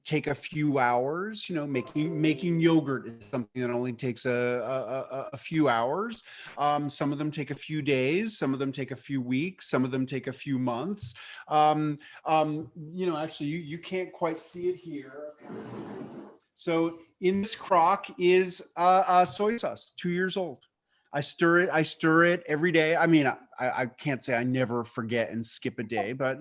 take a few hours. Making yogurt is something that only takes a few hours. Some of them take a few days. Some of them take a few weeks. Some of them take a few months. Actually, you can't quite see it here. So in this crock is soy sauce, 2 years old. I stir it every day. I can't say I never forget and skip a day, but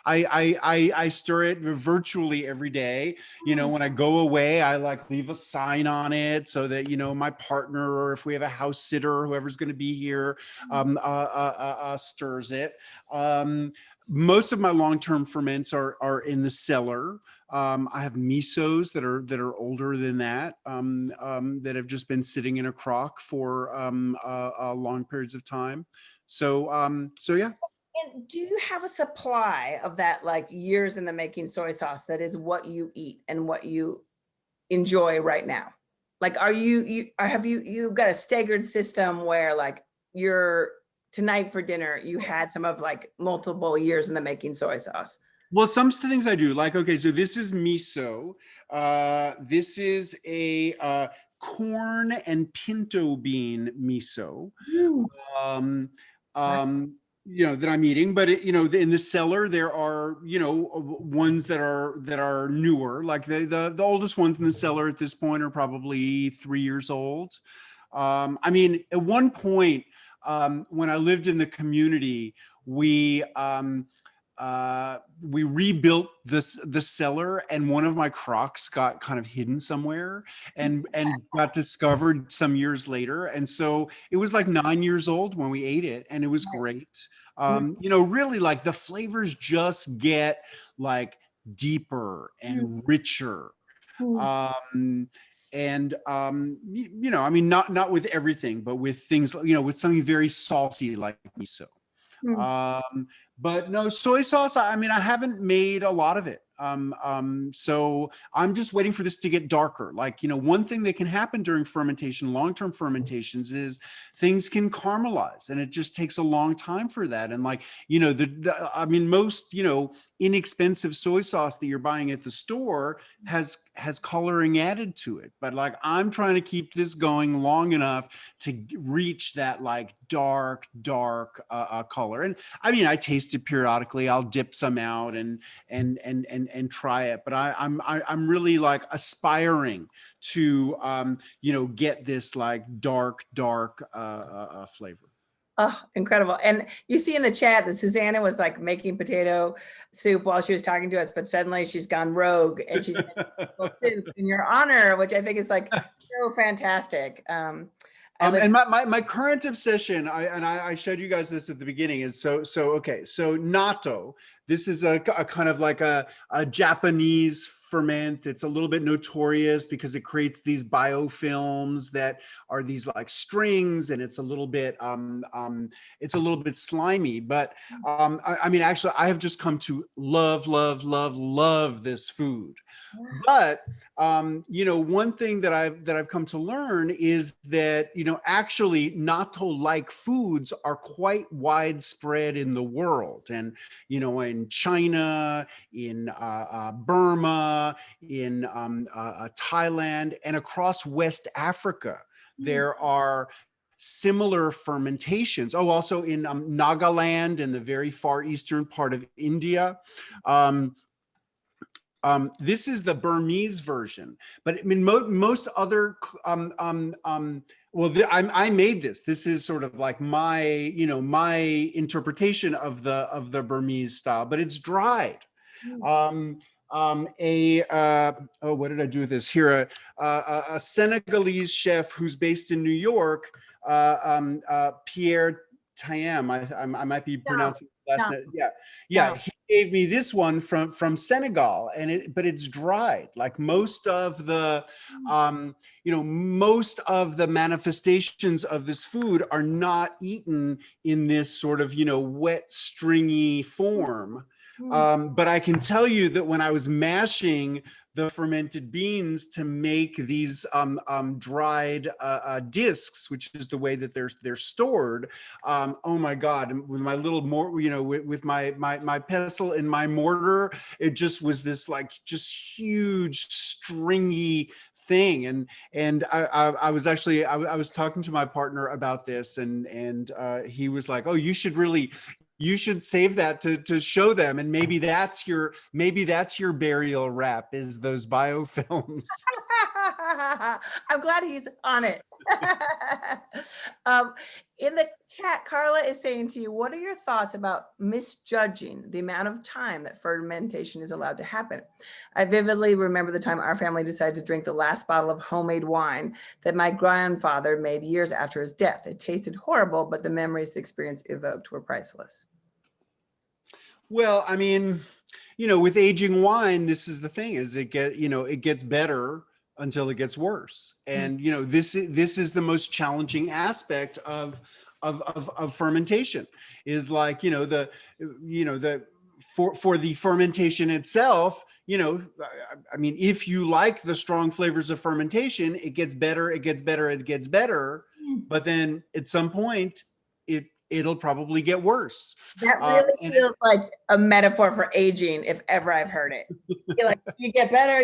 I stir it virtually every day. When I go away, I leave a sign on it so that my partner, or if we have a house sitter or whoever's going to be here, stirs it. Most of my long-term ferments are in the cellar. I have misos that are older than that, that have just been sitting in a crock for long periods of time. So yeah. And do you have a supply of that years in the making soy sauce that is what you eat and what you enjoy right now? Have you got a staggered system where you're tonight for dinner you had some of multiple years in the making soy sauce? Well, some things I do, okay, so this is miso. This is a corn and pinto bean miso, that I'm eating. But in the cellar there are ones that are newer. The oldest ones in the cellar at this point are probably 3 years old. At one point, when I lived in the community, we rebuilt the cellar, and one of my crocks got kind of hidden somewhere and got discovered some years later. And so it was 9 years old when we ate it, and it was great. Really the flavors just get deeper and richer. I mean, not with everything, but with things, with something very salty like miso. But no, soy sauce, I mean, I haven't made a lot of it. So I'm just waiting for this to get darker. Like, one thing that can happen during fermentation, long-term fermentations, is things can caramelize, and it just takes a long time for that. And like, I mean, most, inexpensive soy sauce that you're buying at the store has coloring added to it. But like, I'm trying to keep this going long enough to reach that like dark color. And I mean, I taste it periodically. I'll dip some out and try it. But I'm really like aspiring to get this like dark flavor. Oh, incredible. And you see in the chat that Susanna was like making potato soup while she was talking to us, but suddenly she's gone rogue and she's making soup in your honor, which I think is like so fantastic. And my current obsession, I showed you guys this at the beginning, is so natto. This is a kind of like a Japanese ferment. It's a little bit notorious because it creates these biofilms that are these like strings, and it's a little bit slimy. But I mean, actually, I have just come to love this food. But one thing that I've come to learn is that actually natto-like foods are quite widespread in the world, and in China, in Burma, in Thailand, and across West Africa, there are similar fermentations. Oh, also in Nagaland and the very far eastern part of India. This is the Burmese version, but I mean, most other, I made this. This is sort of like my, my interpretation of the Burmese style, but it's dried. What did I do with this here? A Senegalese chef who's based in New York, Pierre Tayam. I might be pronouncing the last name. Yeah. He gave me this one from Senegal, but it's dried. Like most of the, most of the manifestations of this food are not eaten in this sort of, wet, stringy form. But I can tell you that when I was mashing the fermented beans to make these dried discs, which is the way that they're stored. Oh my God! With my little with my pestle and my mortar, it just was this like just huge stringy thing. And I was actually I was talking to my partner about this, and he was like, "Oh, you should save that to show them, and maybe that's your burial wrap, is those biofilms." I'm glad he's on it. In the chat, Carla is saying to you, what are your thoughts about misjudging the amount of time that fermentation is allowed to happen? I vividly remember the time our family decided to drink the last bottle of homemade wine that my grandfather made years after his death. It tasted horrible, but the memories the experience evoked were priceless. Well, I mean, with aging wine, this is the thing: is it gets better until it gets worse. And this is the most challenging aspect of fermentation, is like for the fermentation itself. I mean, if you like the strong flavors of fermentation, it gets better, but then at some point it'll probably get worse. That really feels like a metaphor for aging, if ever I've heard it. You get better,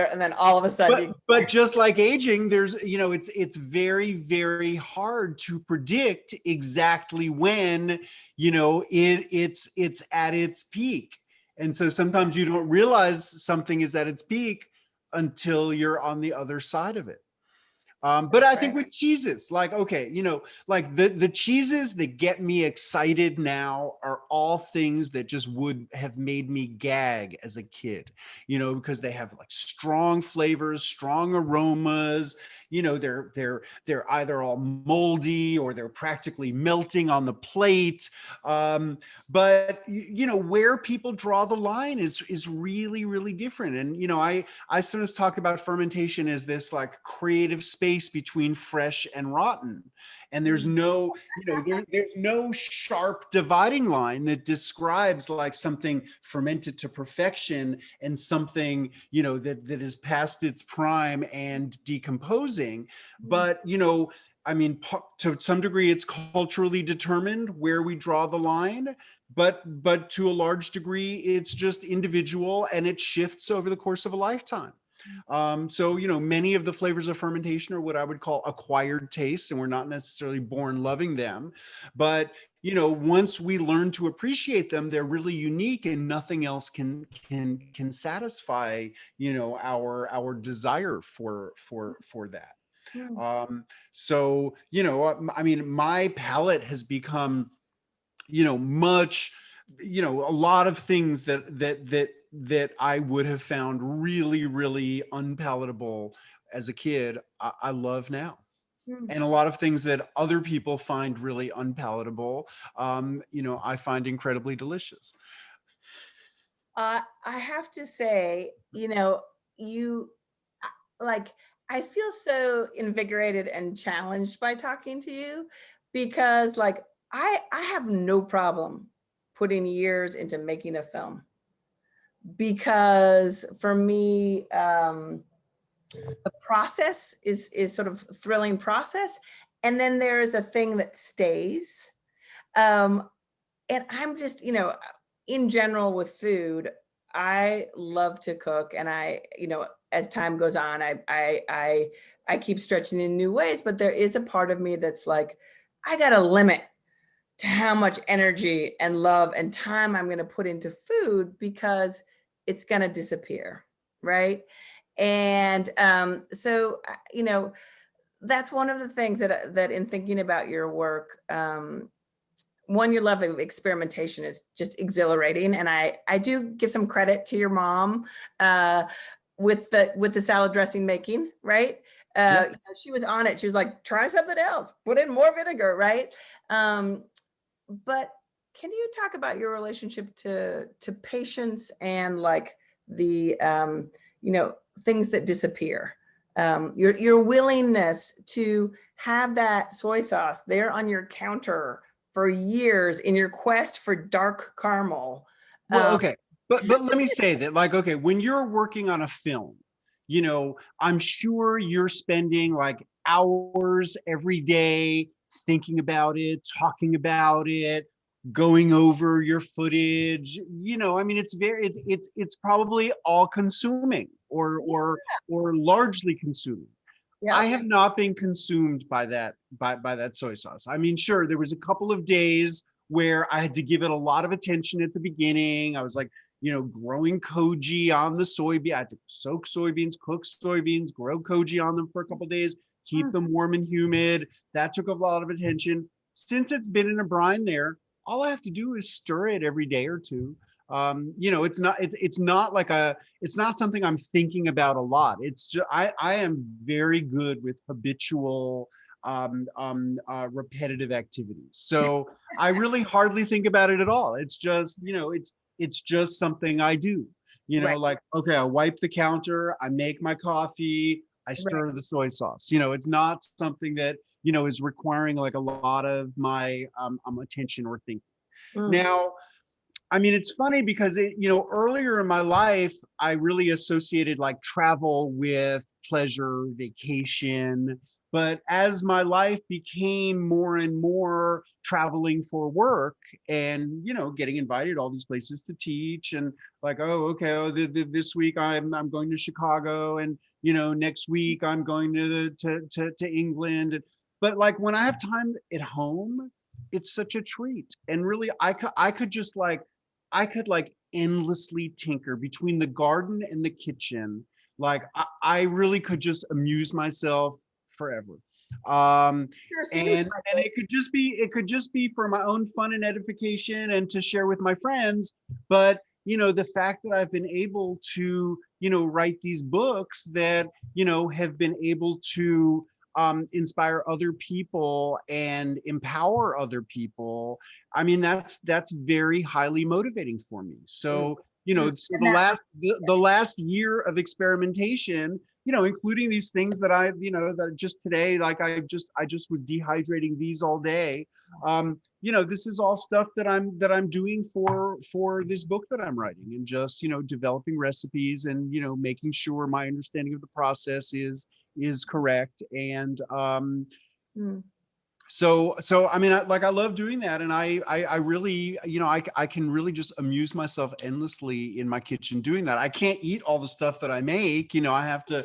and then all of a sudden. But just like aging, there's it's very, very hard to predict exactly when it's at its peak, and so sometimes you don't realize something is at its peak until you're on the other side of it. But I think with cheeses, like, okay, like the cheeses that get me excited now are all things that just would have made me gag as a kid, because they have like strong flavors, strong aromas, you know, they're either all moldy or they're practically melting on the plate. But you know, where people draw the line is really, really different. And you know, I sometimes talk about fermentation as this like creative space between fresh and rotten. And there's no, you know, there's no sharp dividing line that describes like something fermented to perfection and something, you know, that is past its prime and decomposing. But, you know, I mean, to some degree, it's culturally determined where we draw the line, but to a large degree, it's just individual and it shifts over the course of a lifetime. So, you know, many of the flavors of fermentation are what I would call acquired tastes, and we're not necessarily born loving them. But, you know, once we learn to appreciate them, they're really unique, and nothing else can satisfy, you know, our desire for that. So, you know, I mean, my palate has become, you know, much, you know, a lot of things that I would have found really, really unpalatable as a kid, I love now. And a lot of things that other people find really unpalatable, you know, I find incredibly delicious. I have to say, you know, you like, I feel so invigorated and challenged by talking to you, because like I have no problem putting years into making a film, because for me, the process is sort of thrilling process, and then there's a thing that stays. And I'm just, you know, in general with food, I love to cook, and I, you know, as time goes on, I keep stretching in new ways, but there is a part of me that's like, I got a limit to how much energy and love and time I'm going to put into food, because it's going to disappear, right? And so, you know, that's one of the things that in thinking about your work, one, your love of experimentation is just exhilarating. And I do give some credit to your mom with the salad dressing making, right? Yeah. You know, she was on it. She was like, try something else, put in more vinegar, right? But can you talk about your relationship to patience and like the, you know, things that disappear? Your willingness to have that soy sauce there on your counter for years in your quest for dark caramel. Well, okay. But let me say that, like, okay, when you're working on a film, you know, I'm sure you're spending like hours every day thinking about it, talking about it, going over your footage. You know, I mean, it's probably all consuming or largely consuming. Yeah. I have not been consumed by that soy sauce. I mean, sure, there was a couple of days where I had to give it a lot of attention at the beginning. I was like, you know, growing koji on the soybean. I had to soak soybeans, cook soybeans, grow koji on them for a couple of days, keep them warm and humid. That took a lot of attention. Since it's been in a brine there, all I have to do is stir it every day or two. You know, it's not something I'm thinking about a lot. It's just, I am very good with habitual, repetitive activities. So I really hardly think about it at all. It's just, you know, it's just something I do, you know, Right. like, okay, I wipe the counter, I make my coffee, I stir the soy sauce. You know, it's not something that, you know, is requiring like a lot of my attention or thinking. Now, I mean, it's funny because you know, earlier in my life, I really associated like travel with pleasure, vacation. But as my life became more and more traveling for work and, you know, getting invited all these places to teach and like, oh, okay, this week I'm going to Chicago, and, you know, next week I'm going to England. But like when I have time at home, it's such a treat. And really, I could just like, I could like endlessly tinker between the garden and the kitchen. Like I really could just amuse myself forever. And it could just be for my own fun and edification and to share with my friends. But the fact that I've been able to, write these books that, have been able to inspire other people and empower other people. I mean, that's very highly motivating for me. So, so the last year of experimentation, including these things that that just today, like I just was dehydrating these all day. This is all stuff that I'm doing for this book that I'm writing, and just, developing recipes and, making sure my understanding of the process is correct. And so I mean, I love doing that, and I really, I can really just amuse myself endlessly in my kitchen doing that. I can't eat all the stuff that I make. I have to,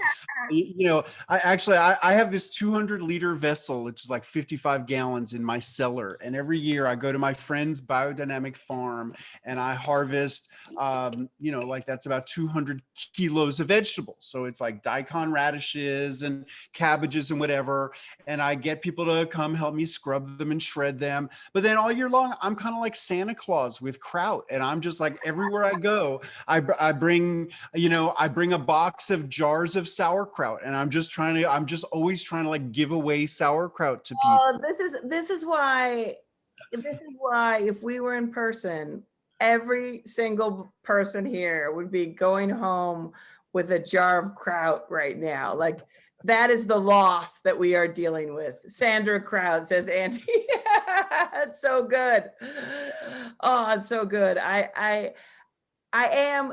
I have this 200-liter vessel, which is like 55 gallons, in my cellar, and every year I go to my friend's biodynamic farm and I harvest like that's about 200 kilos of vegetables. So it's like daikon radishes and cabbages and whatever, and I get people to come help me scrub them and shred them. But then all year long, I'm kind of like Santa Claus with kraut, and I'm just like, everywhere I go, I bring a box of jars of sauerkraut, and I'm just always trying to like give away sauerkraut to people. Oh, this is why if we were in person, every single person here would be going home with a jar of kraut right now. Like, that is the loss that we are dealing with. Sandra Kraut, says Andy. It's so good. Oh, it's so good. I am,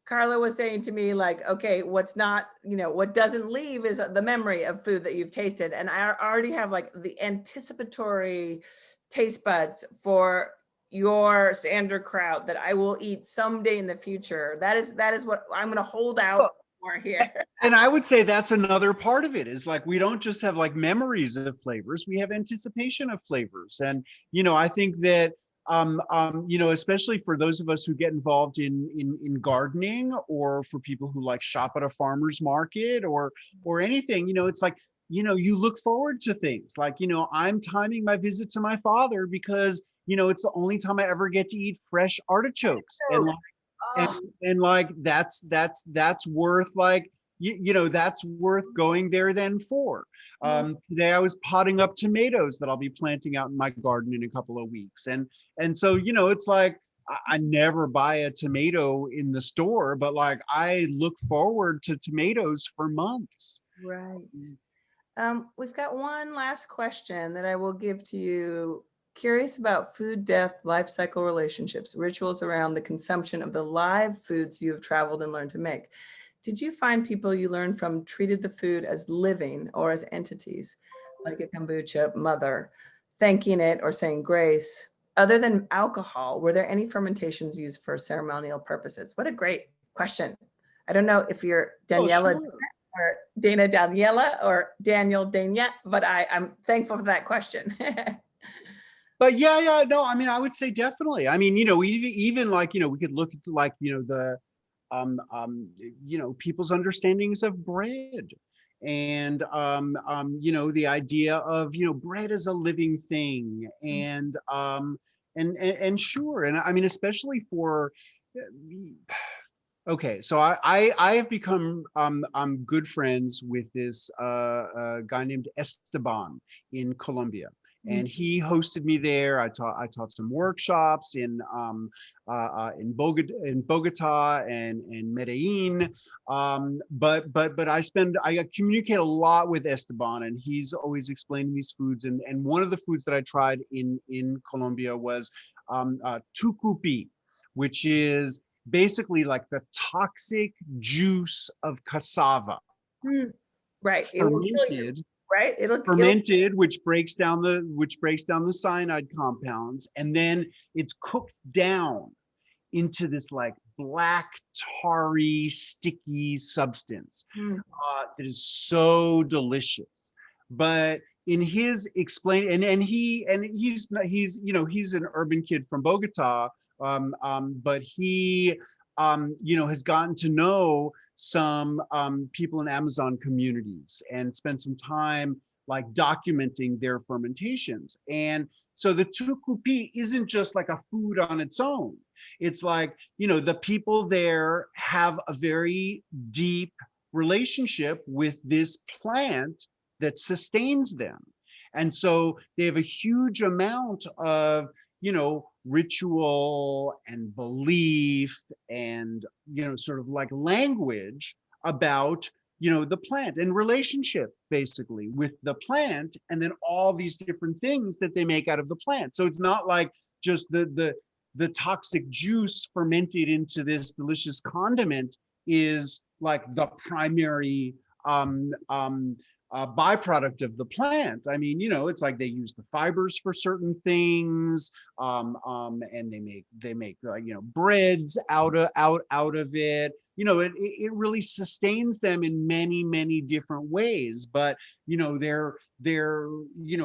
Carla was saying to me, like, okay, what's not, what doesn't leave is the memory of food that you've tasted. And I already have like the anticipatory taste buds for your Sandra Kraut that I will eat someday in the future. That is what I'm going to hold out for here. And I would say that's another part of it, is like, we don't just have like memories of flavors, we have anticipation of flavors. And, I think that, especially for those of us who get involved in gardening, or for people who like shop at a farmer's market or anything, it's like, you look forward to things like, I'm timing my visit to my father because, it's the only time I ever get to eat fresh artichokes. And like, that's worth like, that's worth going there then for. Today I was potting up tomatoes that I'll be planting out in my garden in a couple of weeks. And so, it's like, I never buy a tomato in the store, but like, I look forward to tomatoes for months. Right. We've got one last question that I will give to you. Curious about food, death, life cycle relationships, rituals around the consumption of the live foods you have traveled and learned to make. Did you find people you learned from treated the food as living or as entities, like a kombucha mother, thanking it or saying grace? Other than alcohol, were there any fermentations used for ceremonial purposes? What a great question. I don't know if you're Daniela or Dana Daniela or Daniel Dania, but I'm thankful for that question. But no, I mean, I would say definitely. I mean, even like, we could look at like, the people's understandings of bread, and the idea of, bread as a living thing, and sure. And I mean, especially for okay, so I have become good friends with this guy named Esteban in Colombia. And he hosted me there. I taught some workshops in Bogota and Medellin. But I communicate a lot with Esteban, and he's always explaining these foods. And one of the foods that I tried in Colombia was tucupi, which is basically like the toxic juice of cassava. Right. Fermented. Right. Fermented, which breaks down the cyanide compounds, and then it's cooked down into this like black, tarry, sticky substance that is so delicious. But in his he's an urban kid from Bogota, but he has gotten to know some people in Amazon communities and spent some time like documenting their fermentations. And so the tucupi isn't just like a food on its own. It's like, the people there have a very deep relationship with this plant that sustains them. And so they have a huge amount of, ritual and belief and, sort of like language about, the plant and relationship basically with the plant, and then all these different things that they make out of the plant. So it's not like just the toxic juice fermented into this delicious condiment is like the primary byproduct of the plant. I mean, it's like they use the fibers for certain things, and they make breads out of it. It really sustains them in many, many different ways. But their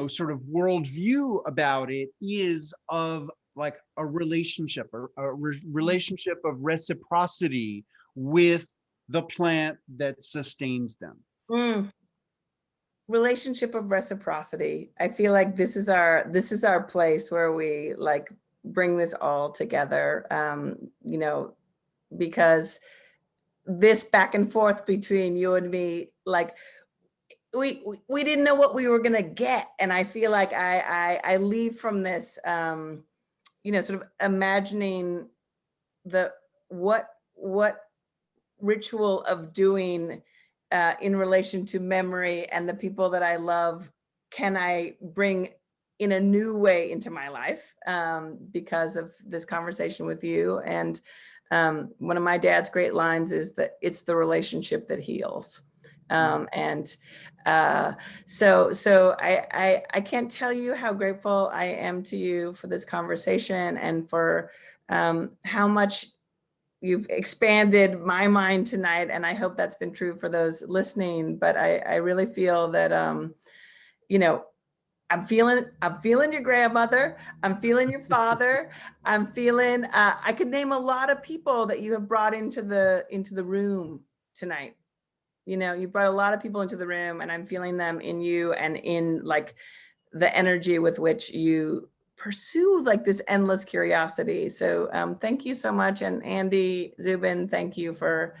sort of worldview about it is of like a relationship, or a relationship of reciprocity with the plant that sustains them. Relationship of reciprocity. I feel like this is our place where we like bring this all together, because this back and forth between you and me, like we didn't know what we were gonna get. And I feel like I leave from this, sort of imagining what ritual of doing in relation to memory and the people that I love can I bring in a new way into my life because of this conversation with you. And one of my dad's great lines is that it's the relationship that heals. So I can't tell you how grateful I am to you for this conversation and for how much you've expanded my mind tonight. And I hope that's been true for those listening. But I really feel that, I'm feeling your grandmother. I'm feeling your father. I'm feeling, I could name a lot of people that you have brought into the room tonight. You brought a lot of people into the room, and I'm feeling them in you and in like the energy with which you pursue like this endless curiosity. So thank you so much. And Andy, Zubin, thank you for,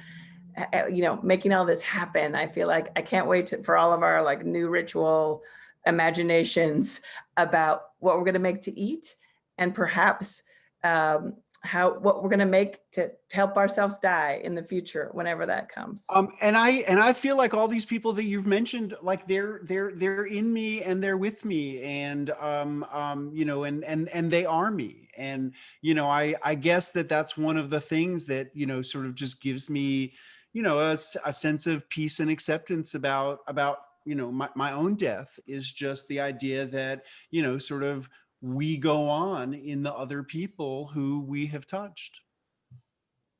making all this happen. I feel like I can't wait for all of our like new ritual imaginations about what we're going to make to eat, and perhaps what we're going to make to help ourselves die in the future, whenever that comes. And I feel like all these people that you've mentioned, like they're in me and they're with me, and and they are me. And I guess that's one of the things that sort of just gives me a sense of peace and acceptance about my own death, is just the idea that sort of we go on in the other people who we have touched.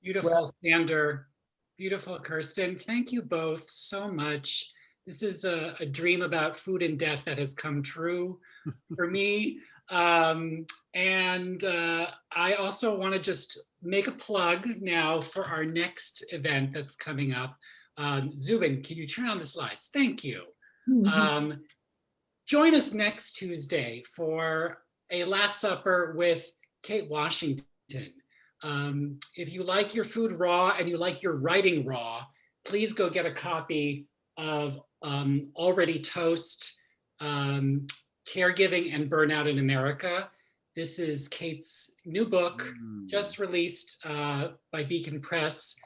Beautiful, Sander. Beautiful, Kirsten. Thank you both so much. This is a dream about food and death that has come true for me. And I also want to just make a plug now for our next event that's coming up. Zubin, can you turn on the slides? Thank you. Mm-hmm. Join us next Tuesday for a Last Supper with Kate Washington. If you like your food raw and you like your writing raw, please go get a copy of Already Toast, Caregiving and Burnout in America. This is Kate's new book, just released by Beacon Press.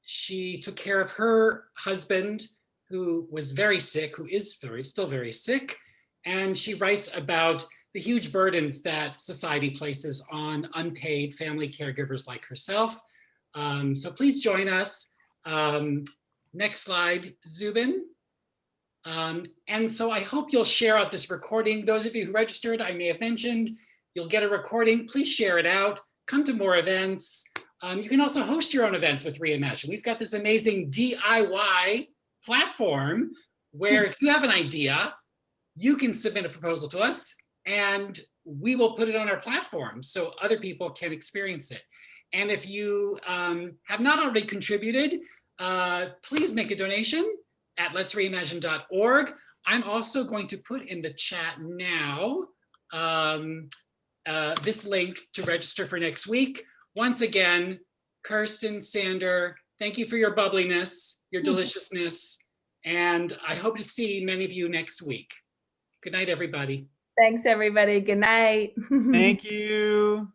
She took care of her husband, who was very sick, who is still very sick, and she writes about the huge burdens that society places on unpaid family caregivers like herself. So please join us. Next slide, Zubin. And so I hope you'll share out this recording. Those of you who registered, I may have mentioned, you'll get a recording. Please share it out. Come to more events. You can also host your own events with Reimagine. We've got this amazing DIY platform where if you have an idea, you can submit a proposal to us and we will put it on our platform so other people can experience it. And if you have not already contributed, please make a donation at letsreimagine.org. I'm also going to put in the chat now this link to register for next week. Once again, Kirsten, Sander, thank you for your bubbliness, your deliciousness, and I hope to see many of you next week. Good night, everybody. Thanks, everybody. Good night. Thank you.